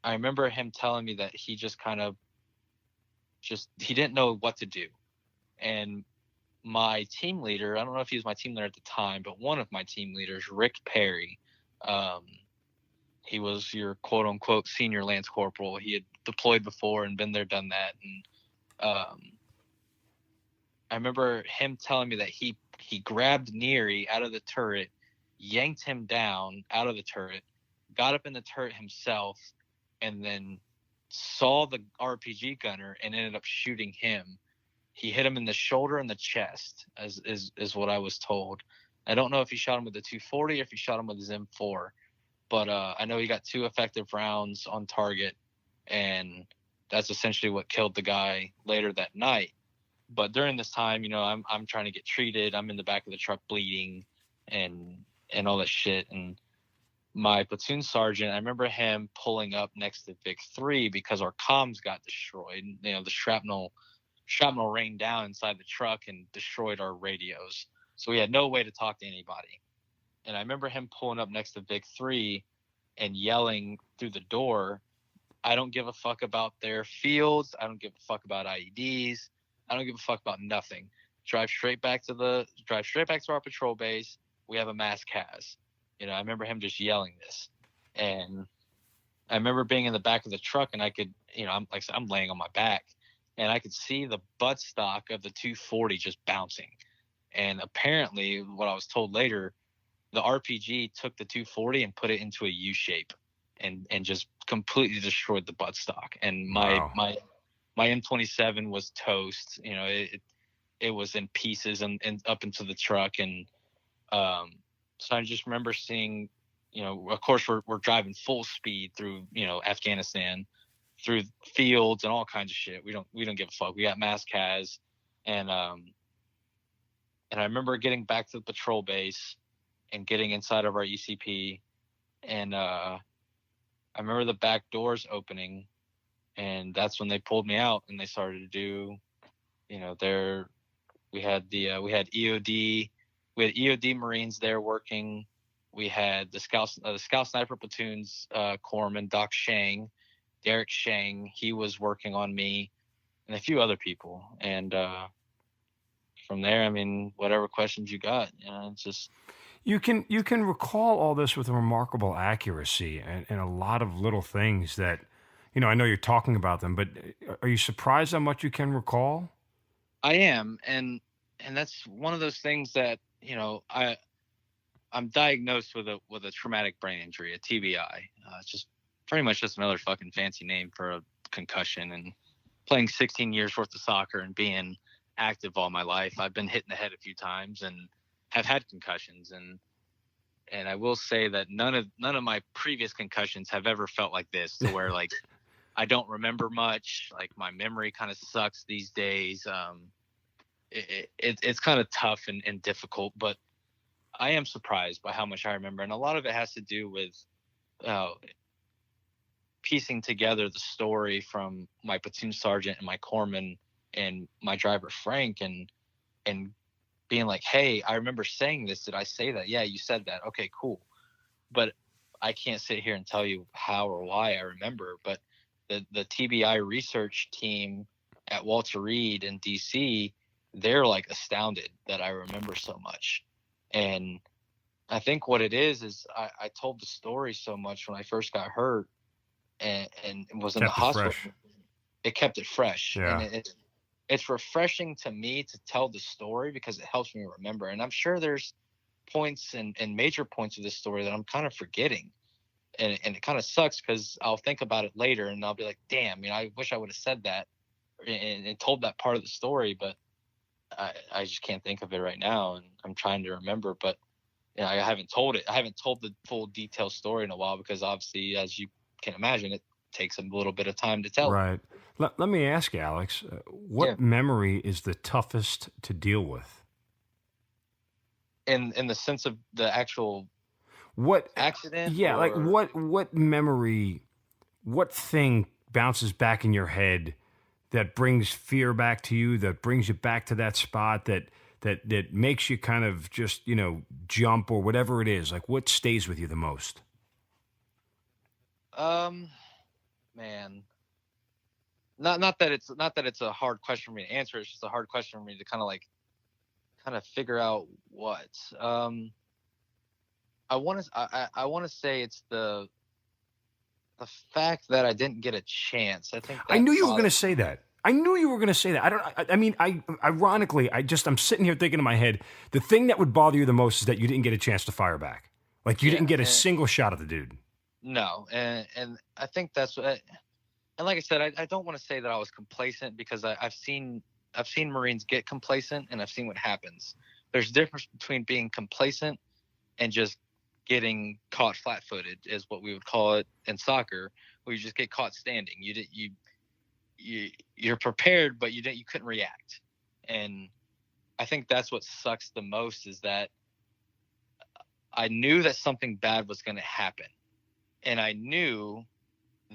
remember him telling me that he just kind of he didn't know what to do. And my team leader, I don't know if he was my team leader at the time, but one of my team leaders, Rick Perry, he was your quote unquote senior Lance Corporal. He had deployed before and been there, done that. And I remember him telling me that he grabbed Neary out of the turret, yanked him down out of the turret, got up in the turret himself, and then saw the RPG gunner and ended up shooting him. He hit him in the shoulder and the chest, is what I was told. I don't know if he shot him with the 240 or if he shot him with his M4, but I know he got 2 effective rounds on target, and that's essentially what killed the guy later that night. But during this time, I'm trying to get treated. I'm in the back of the truck bleeding and all that shit. And my platoon sergeant, I remember him pulling up next to Vic 3 because our comms got destroyed. The shrapnel rained down inside the truck and destroyed our radios. So we had no way to talk to anybody. And I remember him pulling up next to Vic 3 and yelling through the door, "I don't give a fuck about their fields. I don't give a fuck about IEDs. I don't give a fuck about nothing. Drive straight back to our patrol base. We have a mass CAS." I remember him just yelling this. And I remember being in the back of the truck, and I could, I'm laying on my back, and I could see the buttstock of the 240 just bouncing. And apparently, what I was told later, the RPG took the 240 and put it into a U shape and just completely destroyed the buttstock. And my M27 was toast. It was in pieces and up into the truck. And so I just remember seeing, of course we're driving full speed through, Afghanistan, through fields and all kinds of shit. We don't give a fuck. We got mass cas, and I remember getting back to the patrol base and getting inside of our ECP, and I remember the back doors opening, and that's when they pulled me out and they started to do, we had EOD Marines there working. We had the Scout Sniper Platoon's corpsman, Doc Shang, Derek Shang. He was working on me and a few other people. And from there, I mean, whatever questions you got, it's just. You can recall all this with remarkable accuracy and a lot of little things that, I know you're talking about them, but are you surprised how much you can recall? I am. And that's one of those things that, I'm diagnosed with a traumatic brain injury, a TBI. It's just pretty much just another fucking fancy name for a concussion. And playing 16 years worth of soccer and being active all my life, I've been hit in the head a few times and have had concussions. And I will say that none of my previous concussions have ever felt like this, to where like I don't remember much. Like my memory kind of sucks these days. It's kind of tough and difficult, but I am surprised by how much I remember. And a lot of it has to do with piecing together the story from my platoon sergeant and my corpsman and my driver, Frank, and being like, hey, I remember saying this. Did I say that? Yeah, you said that. Okay, cool. But I can't sit here and tell you how or why I remember. But the TBI research team at Walter Reed in DC, they're like astounded that I remember so much. And I think what it is I told the story so much when I first got hurt and was in the hospital. It kept it fresh. Yeah. And it's refreshing to me to tell the story because it helps me remember. And I'm sure there's points and major points of this story that I'm kind of forgetting. And it kind of sucks because I'll think about it later and I'll be like, damn, I wish I would have said that and told that part of the story. But I just can't think of it right now, and I'm trying to remember. But I haven't told it. I haven't told the full detailed story in a while because obviously, as you can imagine, it takes a little bit of time to tell. Right. Let me ask you, Alex, what memory is the toughest to deal with? In the sense of the actual accident? Yeah, like what memory, what thing bounces back in your head that brings fear back to you, that brings you back to that spot, that makes you kind of just, jump or whatever it is? Like, what stays with you the most? Man, not that it's a hard question for me to answer. It's just a hard question for me to kind of figure out what. I want to say it's the fact that I didn't get a chance. I knew you were going to say that. Ironically, I'm sitting here thinking in my head, the thing that would bother you the most is that you didn't get a chance to fire back. Like you didn't get a single shot at the dude. No. And I think that's what, and like I said, I don't want to say that I was complacent because I've seen Marines get complacent and I've seen what happens. There's a difference between being complacent and just getting caught flat-footed is what we would call it in soccer, where you just get caught standing. You're prepared, but you couldn't react. And I think that's what sucks the most is that I knew that something bad was going to happen. And I knew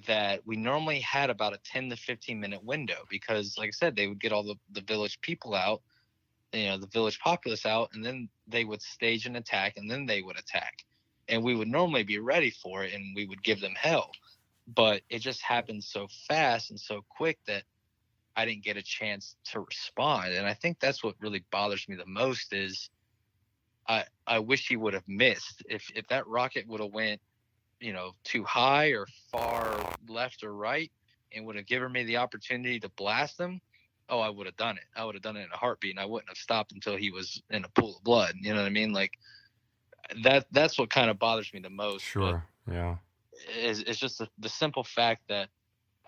that we normally had about a 10 to 15 minute window because, like I said, they would get all the village people out, the village populace out, and then they would stage an attack, and then they would attack. And we would normally be ready for it, and we would give them hell. But it just happened so fast and so quick that I didn't get a chance to respond. And I think that's what really bothers me the most is I wish he would have missed. If that rocket would have went, too high or far left or right and would have given me the opportunity to blast him, I would have done it. I would have done it in a heartbeat, and I wouldn't have stopped until he was in a pool of blood. You know what I mean? Like that's what kind of bothers me the most. Sure. Yeah. It's just the simple fact that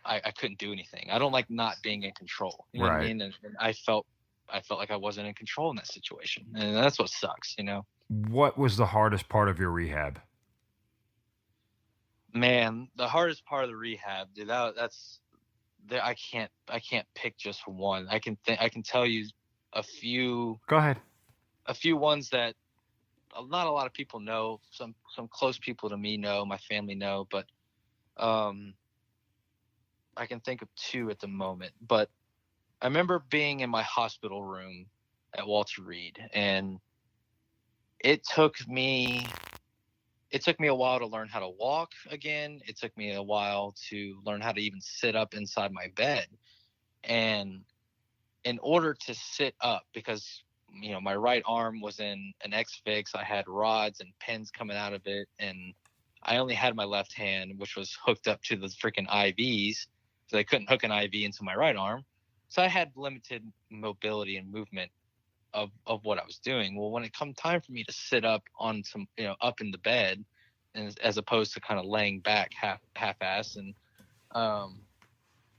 I couldn't do anything. I don't like not being in control. You know what I mean? And I felt like I wasn't in control in that situation. And that's what sucks, What was the hardest part of your rehab? Man, the hardest part of the rehab, dude, that's I can't pick just one. I can tell you a few. Go ahead. A few ones that not a lot of people know. Some close people to me know, my family know, but I can think of two at the moment. But I remember being in my hospital room at Walter Reed, and it took me a while to learn how to walk again. It took me a while to learn how to even sit up inside my bed. And in order to sit up, because, you know, my right arm was in an X-Fix, I had rods and pins coming out of it, and I only had my left hand, which was hooked up to the freaking IVs, so they couldn't hook an IV into my right arm. So I had limited mobility and movement of what I was doing. Well, when it come time for me to sit up on some, you know, up in the bed, and as opposed to kind of laying back half-ass, and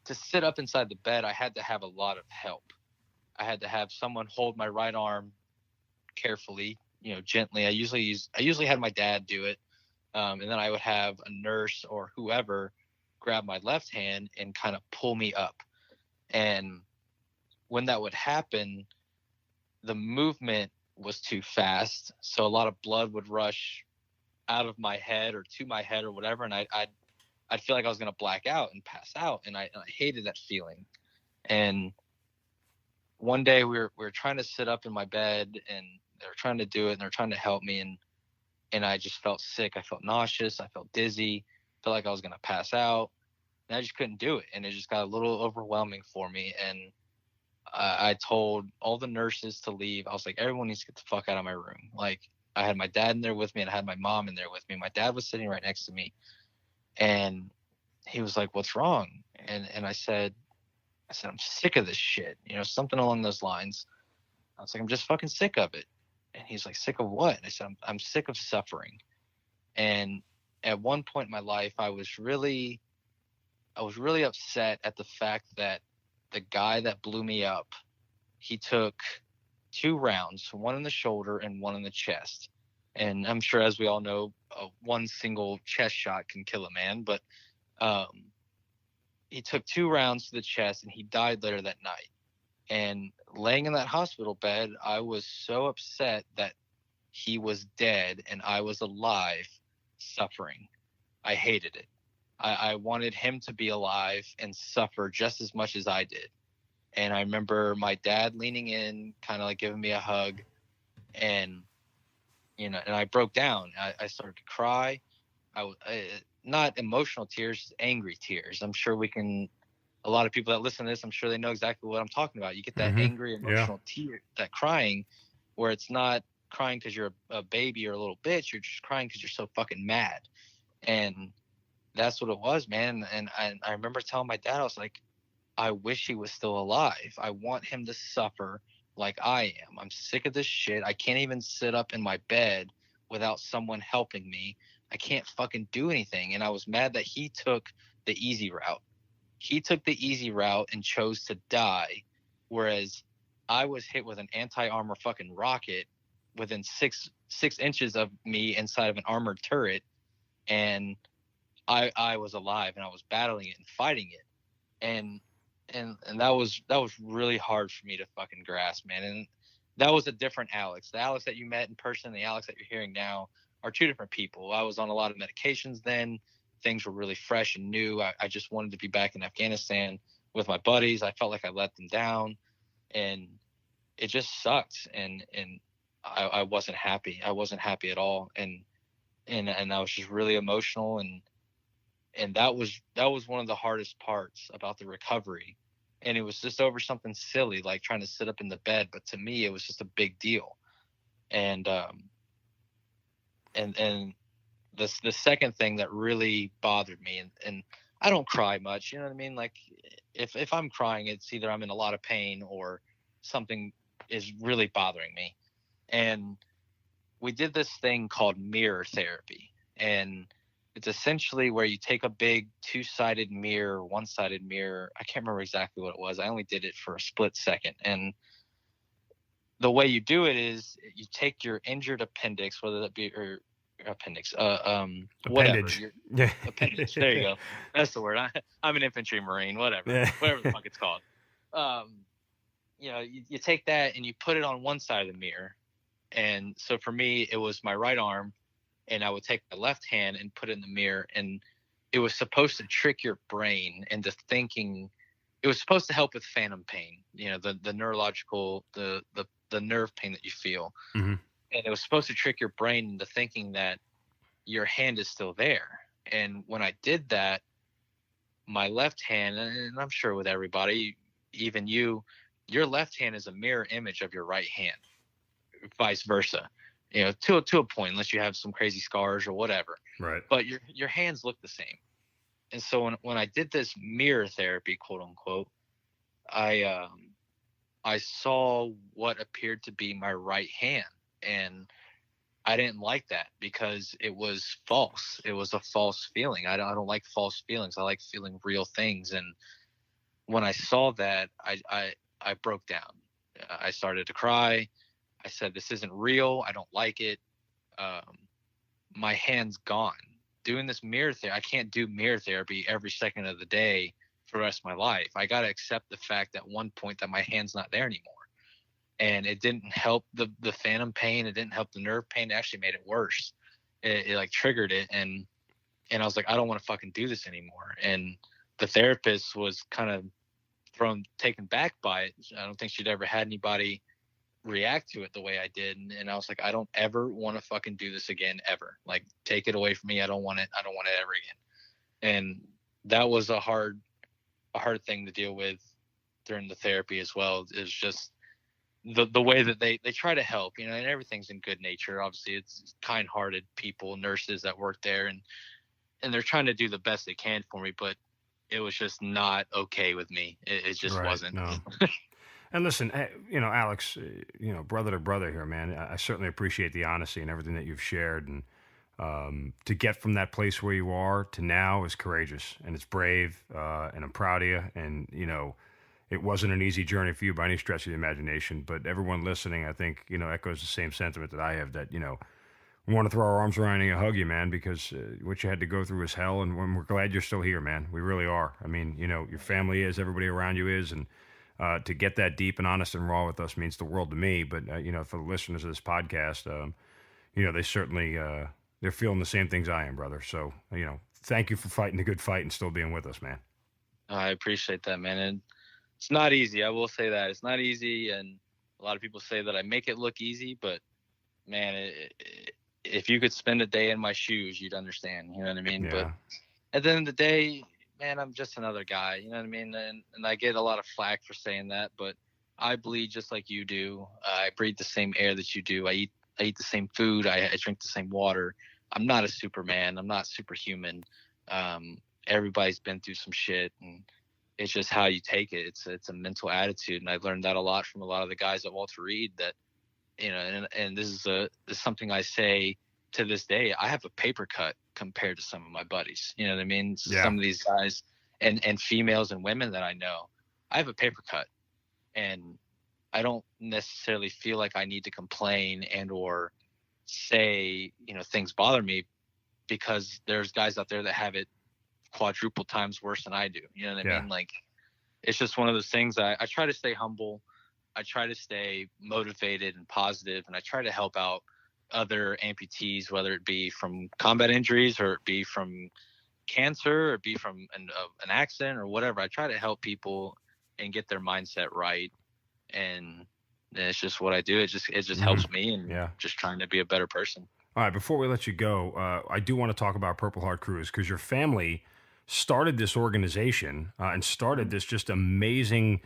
to sit up inside the bed, I had to have a lot of help. I had to have someone hold my right arm carefully, you know, gently. I usually had my dad do it, and then I would have a nurse or whoever grab my left hand and kind of pull me up. And when that would happen, the movement was too fast, so a lot of blood would rush out of my head or to my head or whatever, and I'd feel like I was gonna black out and pass out, and I hated that feeling. And one day we were trying to sit up in my bed, and they were trying to do it, and they're trying to help me, and I just felt sick. I felt nauseous. I felt dizzy. Felt like I was gonna pass out, and I just couldn't do it, and it just got a little overwhelming for me. And I told all the nurses to leave. I was like, everyone needs to get the fuck out of my room. Like, I had my dad in there with me, and I had my mom in there with me. My dad was sitting right next to me, and he was like, "What's wrong?" And I said, "I'm sick of this shit." You know, something along those lines. I was like, "I'm just fucking sick of it." And he's like, "Sick of what?" And I said, I'm sick of suffering. And at one point in my life, I was really upset at the fact that the guy that blew me up, he took 2 rounds, one in the shoulder and one in the chest. And I'm sure, as we all know, one single chest shot can kill a man, but he took 2 rounds to the chest, and he died later that night. And laying in that hospital bed, I was so upset that he was dead and I was alive, suffering. I hated it. I wanted him to be alive and suffer just as much as I did. And I remember my dad leaning in, kind of like giving me a hug, and, you know, and I broke down. I started to cry. Not emotional tears, just angry tears. I'm sure a lot of people that listen to this, I'm sure they know exactly what I'm talking about. You get that angry, emotional tear, that crying, where it's not crying because you're a baby or a little bitch. You're just crying because you're so fucking mad. And that's what it was, man. And I remember telling my dad, I was like, I wish he was still alive. I want him to suffer like I am. I'm sick of this shit. I can't even sit up in my bed without someone helping me. I can't fucking do anything. And I was mad that he took the easy route. He took the easy route and chose to die, whereas I was hit with an anti-armor fucking rocket within 6 inches of me inside of an armored turret, and I was alive, and I was battling it and fighting it. And that was really hard for me to fucking grasp, man. And that was a different Alex. The Alex that you met in person and the Alex that you're hearing now are 2 different people. I was on a lot of medications then. Things were really fresh and new. I just wanted to be back in Afghanistan with my buddies. I felt like I let them down, and it just sucked. And I wasn't happy. I wasn't happy at all. And I was just really emotional. And that was one of the hardest parts about the recovery. And it was just over something silly, like trying to sit up in the bed. But to me, it was just a big deal. And the second thing that really bothered me, and I don't cry much, you know what I mean? Like, if I'm crying, it's either I'm in a lot of pain or something is really bothering me. And we did this thing called mirror therapy. And it's essentially where you take a big 2-sided mirror, 1-sided mirror. I can't remember exactly what it was. I only did it for a split second. And the way you do it is you take your injured appendix, whether that be appendix. Whatever. Appendage. Yeah. Appendage. There you go. That's the word. I'm an infantry Marine. Whatever. Yeah. Whatever the fuck it's called. You take that and you put it on one side of the mirror. And so for me, it was my right arm, and I would take my left hand and put it in the mirror, and it was supposed to trick your brain into thinking. It was supposed to help with phantom pain, the neurological, the nerve pain that you feel. Mm-hmm. And it was supposed to trick your brain into thinking that your hand is still there. And when I did that, my left hand, and I'm sure with everybody, even you, your left hand is a mirror image of your right hand, vice versa, to a point, unless you have some crazy scars or whatever. Right. But your hands look the same. And so when I did this mirror therapy, quote unquote, I saw what appeared to be my right hand, and I didn't like that because it was false. It was a false feeling. I don't like false feelings. I like feeling real things. And when I saw that, I broke down. I started to cry. I said, this isn't real. I don't like it. My hand's gone. Doing this mirror therapy, I can't do mirror therapy every second of the day for the rest of my life. I got to accept the fact at one point that my hand's not there anymore. And it didn't help the phantom pain. It didn't help the nerve pain. It actually made it worse. It like triggered it. And I was like, I don't want to fucking do this anymore. And the therapist was kind of taken back by it. I don't think she'd ever had anybody react to it the way I did. And I was like, I don't ever want to fucking do this again, ever. Like, take it away from me. I don't want it. I don't want it ever again. And that was a hard thing to deal with during the therapy as well. Is just the way that they try to help, and everything's in good nature. Obviously, it's kind-hearted people, nurses that work there, and they're trying to do the best they can for me, but it was just not okay with me. It just wasn't. No. And listen, Alex, brother to brother here, man. I certainly appreciate the honesty and everything that you've shared, and to get from that place where you are to now is courageous, and it's brave, and I'm proud of you. And it wasn't an easy journey for you by any stretch of the imagination, but everyone listening, I think, echoes the same sentiment that I have, that, we want to throw our arms around you and hug you, man, because what you had to go through is hell, and we're glad you're still here, man. We really are. I mean, your family is, everybody around you is, and to get that deep and honest and raw with us means the world to me. But, for the listeners of this podcast, they certainly, they're feeling the same things I am, brother. So, thank you for fighting the good fight and still being with us, man. I appreciate that, man. And it's not easy. I will say that it's not easy. And a lot of people say that I make it look easy, but man, if you could spend a day in my shoes, you'd understand, you know what I mean? Yeah. But at the end of the day, man, I'm just another guy, you know what I mean? And I get a lot of flack for saying that, but I bleed just like you do. I breathe the same air that you do. I eat the same food. I drink the same water. I'm not a Superman. I'm not superhuman. Everybody's been through some shit, and it's just how you take it. It's a mental attitude. And I've learned that a lot from a lot of the guys at Walter Reed, that, and this is something I say to this day. I have a paper cut compared to some of my buddies. You know what I mean? Yeah. Some of these guys and females and women that I know, I have a paper cut, and I don't necessarily feel like I need to complain and or say, things bother me, because there's guys out there that have it quadruple times worse than I do. You know what I mean? Like, it's just one of those things. I try to stay humble. I try to stay motivated and positive, and I try to help out other amputees, whether it be from combat injuries or it be from cancer or it be from an accident or whatever. I try to help people and get their mindset right. And it's just what I do. It just helps me, and just trying to be a better person. All right, before we let you go, I do want to talk about Purple Heart Cruise, because your family started this organization and started this just amazing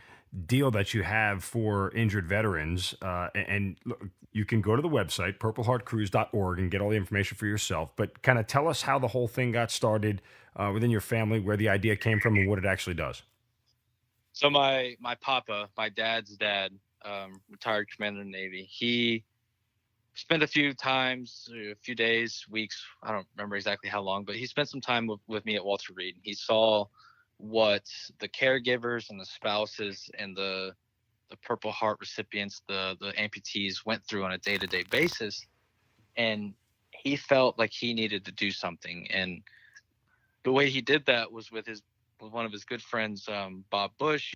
deal that you have for injured veterans. And look, you can go to the website, purpleheartcruise.org, and get all the information for yourself. But kind of tell us how the whole thing got started within your family, where the idea came from, and what it actually does. So my papa, my dad's dad, retired commander in the Navy, he spent a few days, weeks, I don't remember exactly how long, but he spent some time with me at Walter Reed. He saw what the caregivers and the spouses and the Purple Heart recipients, the amputees, went through on a day-to-day basis. And he felt like he needed to do something. And the way he did that was with one of his good friends, Bob Bush.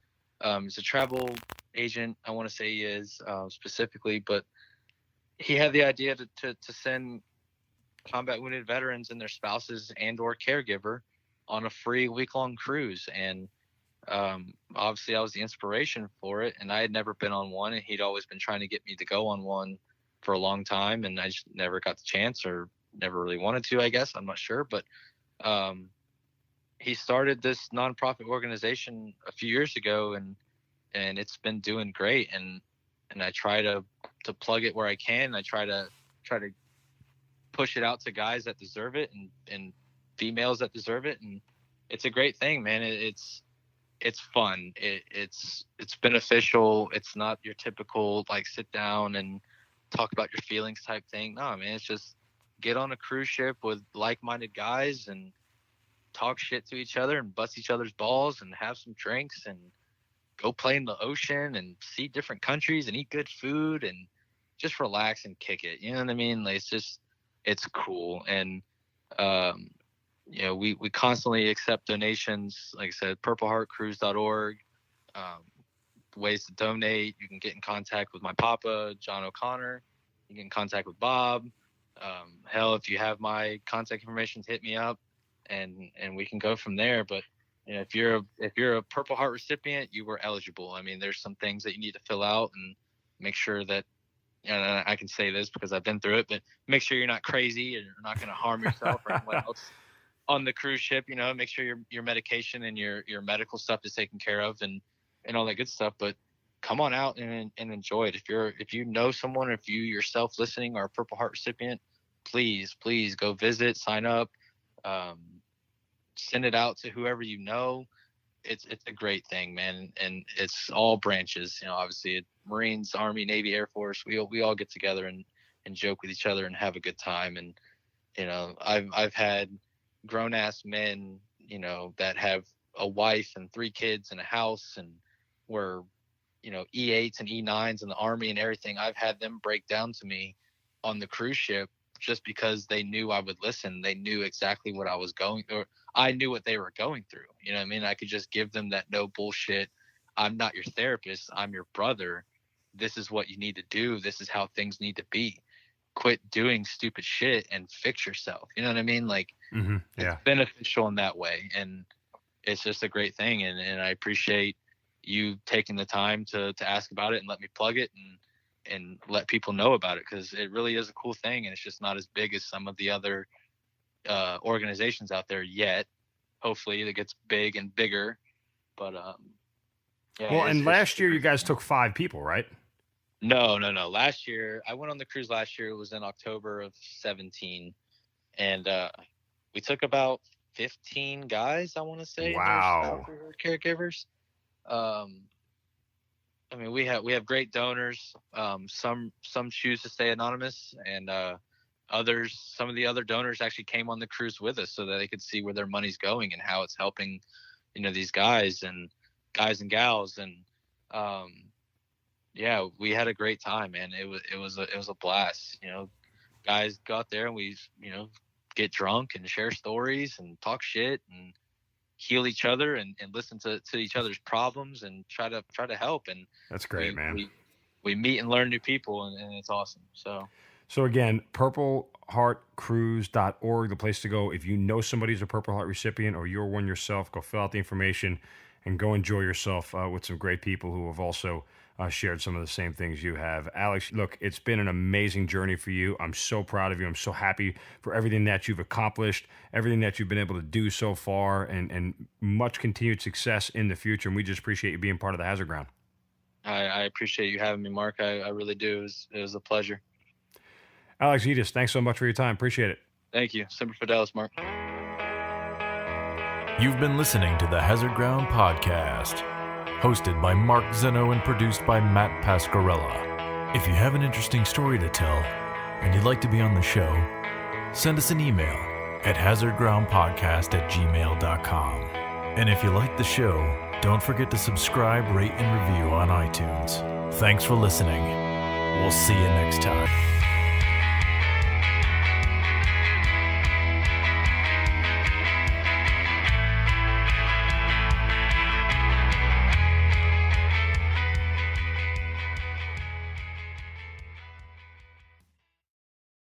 He's a travel agent, I want to say he is specifically, but he had the idea to send combat wounded veterans and their spouses and or caregiver on a free week-long cruise. And obviously I was the inspiration for it, and I had never been on one, and he'd always been trying to get me to go on one for a long time, and I just never got the chance, or never really wanted to, I guess. I'm not sure. But he started this nonprofit organization a few years ago, and it's been doing great. And I try to plug it where I can. I try to push it out to guys that deserve it, and females that deserve it. And it's a great thing, man. It's fun. It's beneficial. It's not your typical like sit down and talk about your feelings type thing. No, man, it's just get on a cruise ship with like-minded guys and talk shit to each other and bust each other's balls and have some drinks and go play in the ocean and see different countries and eat good food and just relax and kick it. You know what I mean? Like, it's cool. And, you know, we constantly accept donations. Like I said, purpleheartcruise.org, ways to donate. You can get in contact with my papa, John O'Connor. You can get in contact with Bob. Hell, if you have my contact information, hit me up and we can go from there. But you know, if you're a Purple Heart recipient, you were eligible. I mean, there's some things that you need to fill out and make sure that, and I can say this because I've been through it, but make sure you're not crazy and you're not going to harm yourself or anyone else on the cruise ship. You know, make sure your medication and your medical stuff is taken care of and all that good stuff. But come on out and enjoy it. If you know someone, or if you yourself listening are a Purple Heart recipient, please go visit, sign up, send it out to whoever you know. It's a great thing, man. And it's all branches, you know, obviously Marines, Army, Navy, Air Force, we all get together and joke with each other and have a good time. And, you know, I've had grown ass men, you know, that have a wife and 3 kids and a house and were, you know, E8s and E9s in the Army and everything. I've had them break down to me on the cruise ship just because they knew I would listen. They knew exactly what I was going through. I knew what they were going through. You know what I mean? I could just give them that no bullshit. I'm not your therapist. I'm your brother. This is what you need to do. This is how things need to be. Quit doing stupid shit and fix yourself. You know what I mean? Like, yeah, it's beneficial in that way. And it's just a great thing. And I appreciate you taking the time to ask about it and let me plug it and let people know about it, because it really is a cool thing. And it's just not as big as some of the other organizations out there yet. Hopefully it gets big and bigger. But yeah. Well, and last year you guys took 5 people, right? No. Last year, I went on the cruise last year. It was in October of 17. And we took about 15 guys, I want to say. Wow. Caregivers. I mean, we have great donors. Some choose to stay anonymous, and some of the other donors actually came on the cruise with us so that they could see where their money's going and how it's helping, you know, these guys and gals. And yeah, we had a great time, man. It was a blast. You know, guys go out there and we, you know, get drunk and share stories and talk shit and heal each other and listen to each other's problems and try to help. And that's great, man. We meet and learn new people, and it's awesome. So again, purpleheartcruise.org, the place to go. If you know somebody who's a Purple Heart recipient or you're one yourself, go fill out the information and go enjoy yourself with some great people who have also shared some of the same things you have. Alex, look, it's been an amazing journey for you. I'm so proud of you. I'm so happy for everything that you've accomplished, everything that you've been able to do so far, and much continued success in the future. And we just appreciate you being part of the Hazard Ground. I appreciate you having me, Mark. I really do. It was a pleasure. Alex Juedes, thanks so much for your time. Appreciate it. Thank you. Semper Fidelis, Mark. You've been listening to the Hazard Ground Podcast, hosted by Mark Zeno and produced by Matt Pasquarella. If you have an interesting story to tell and you'd like to be on the show, send us an email at hazardgroundpodcast@gmail.com. And if you like the show, don't forget to subscribe, rate, and review on iTunes. Thanks for listening. We'll see you next time.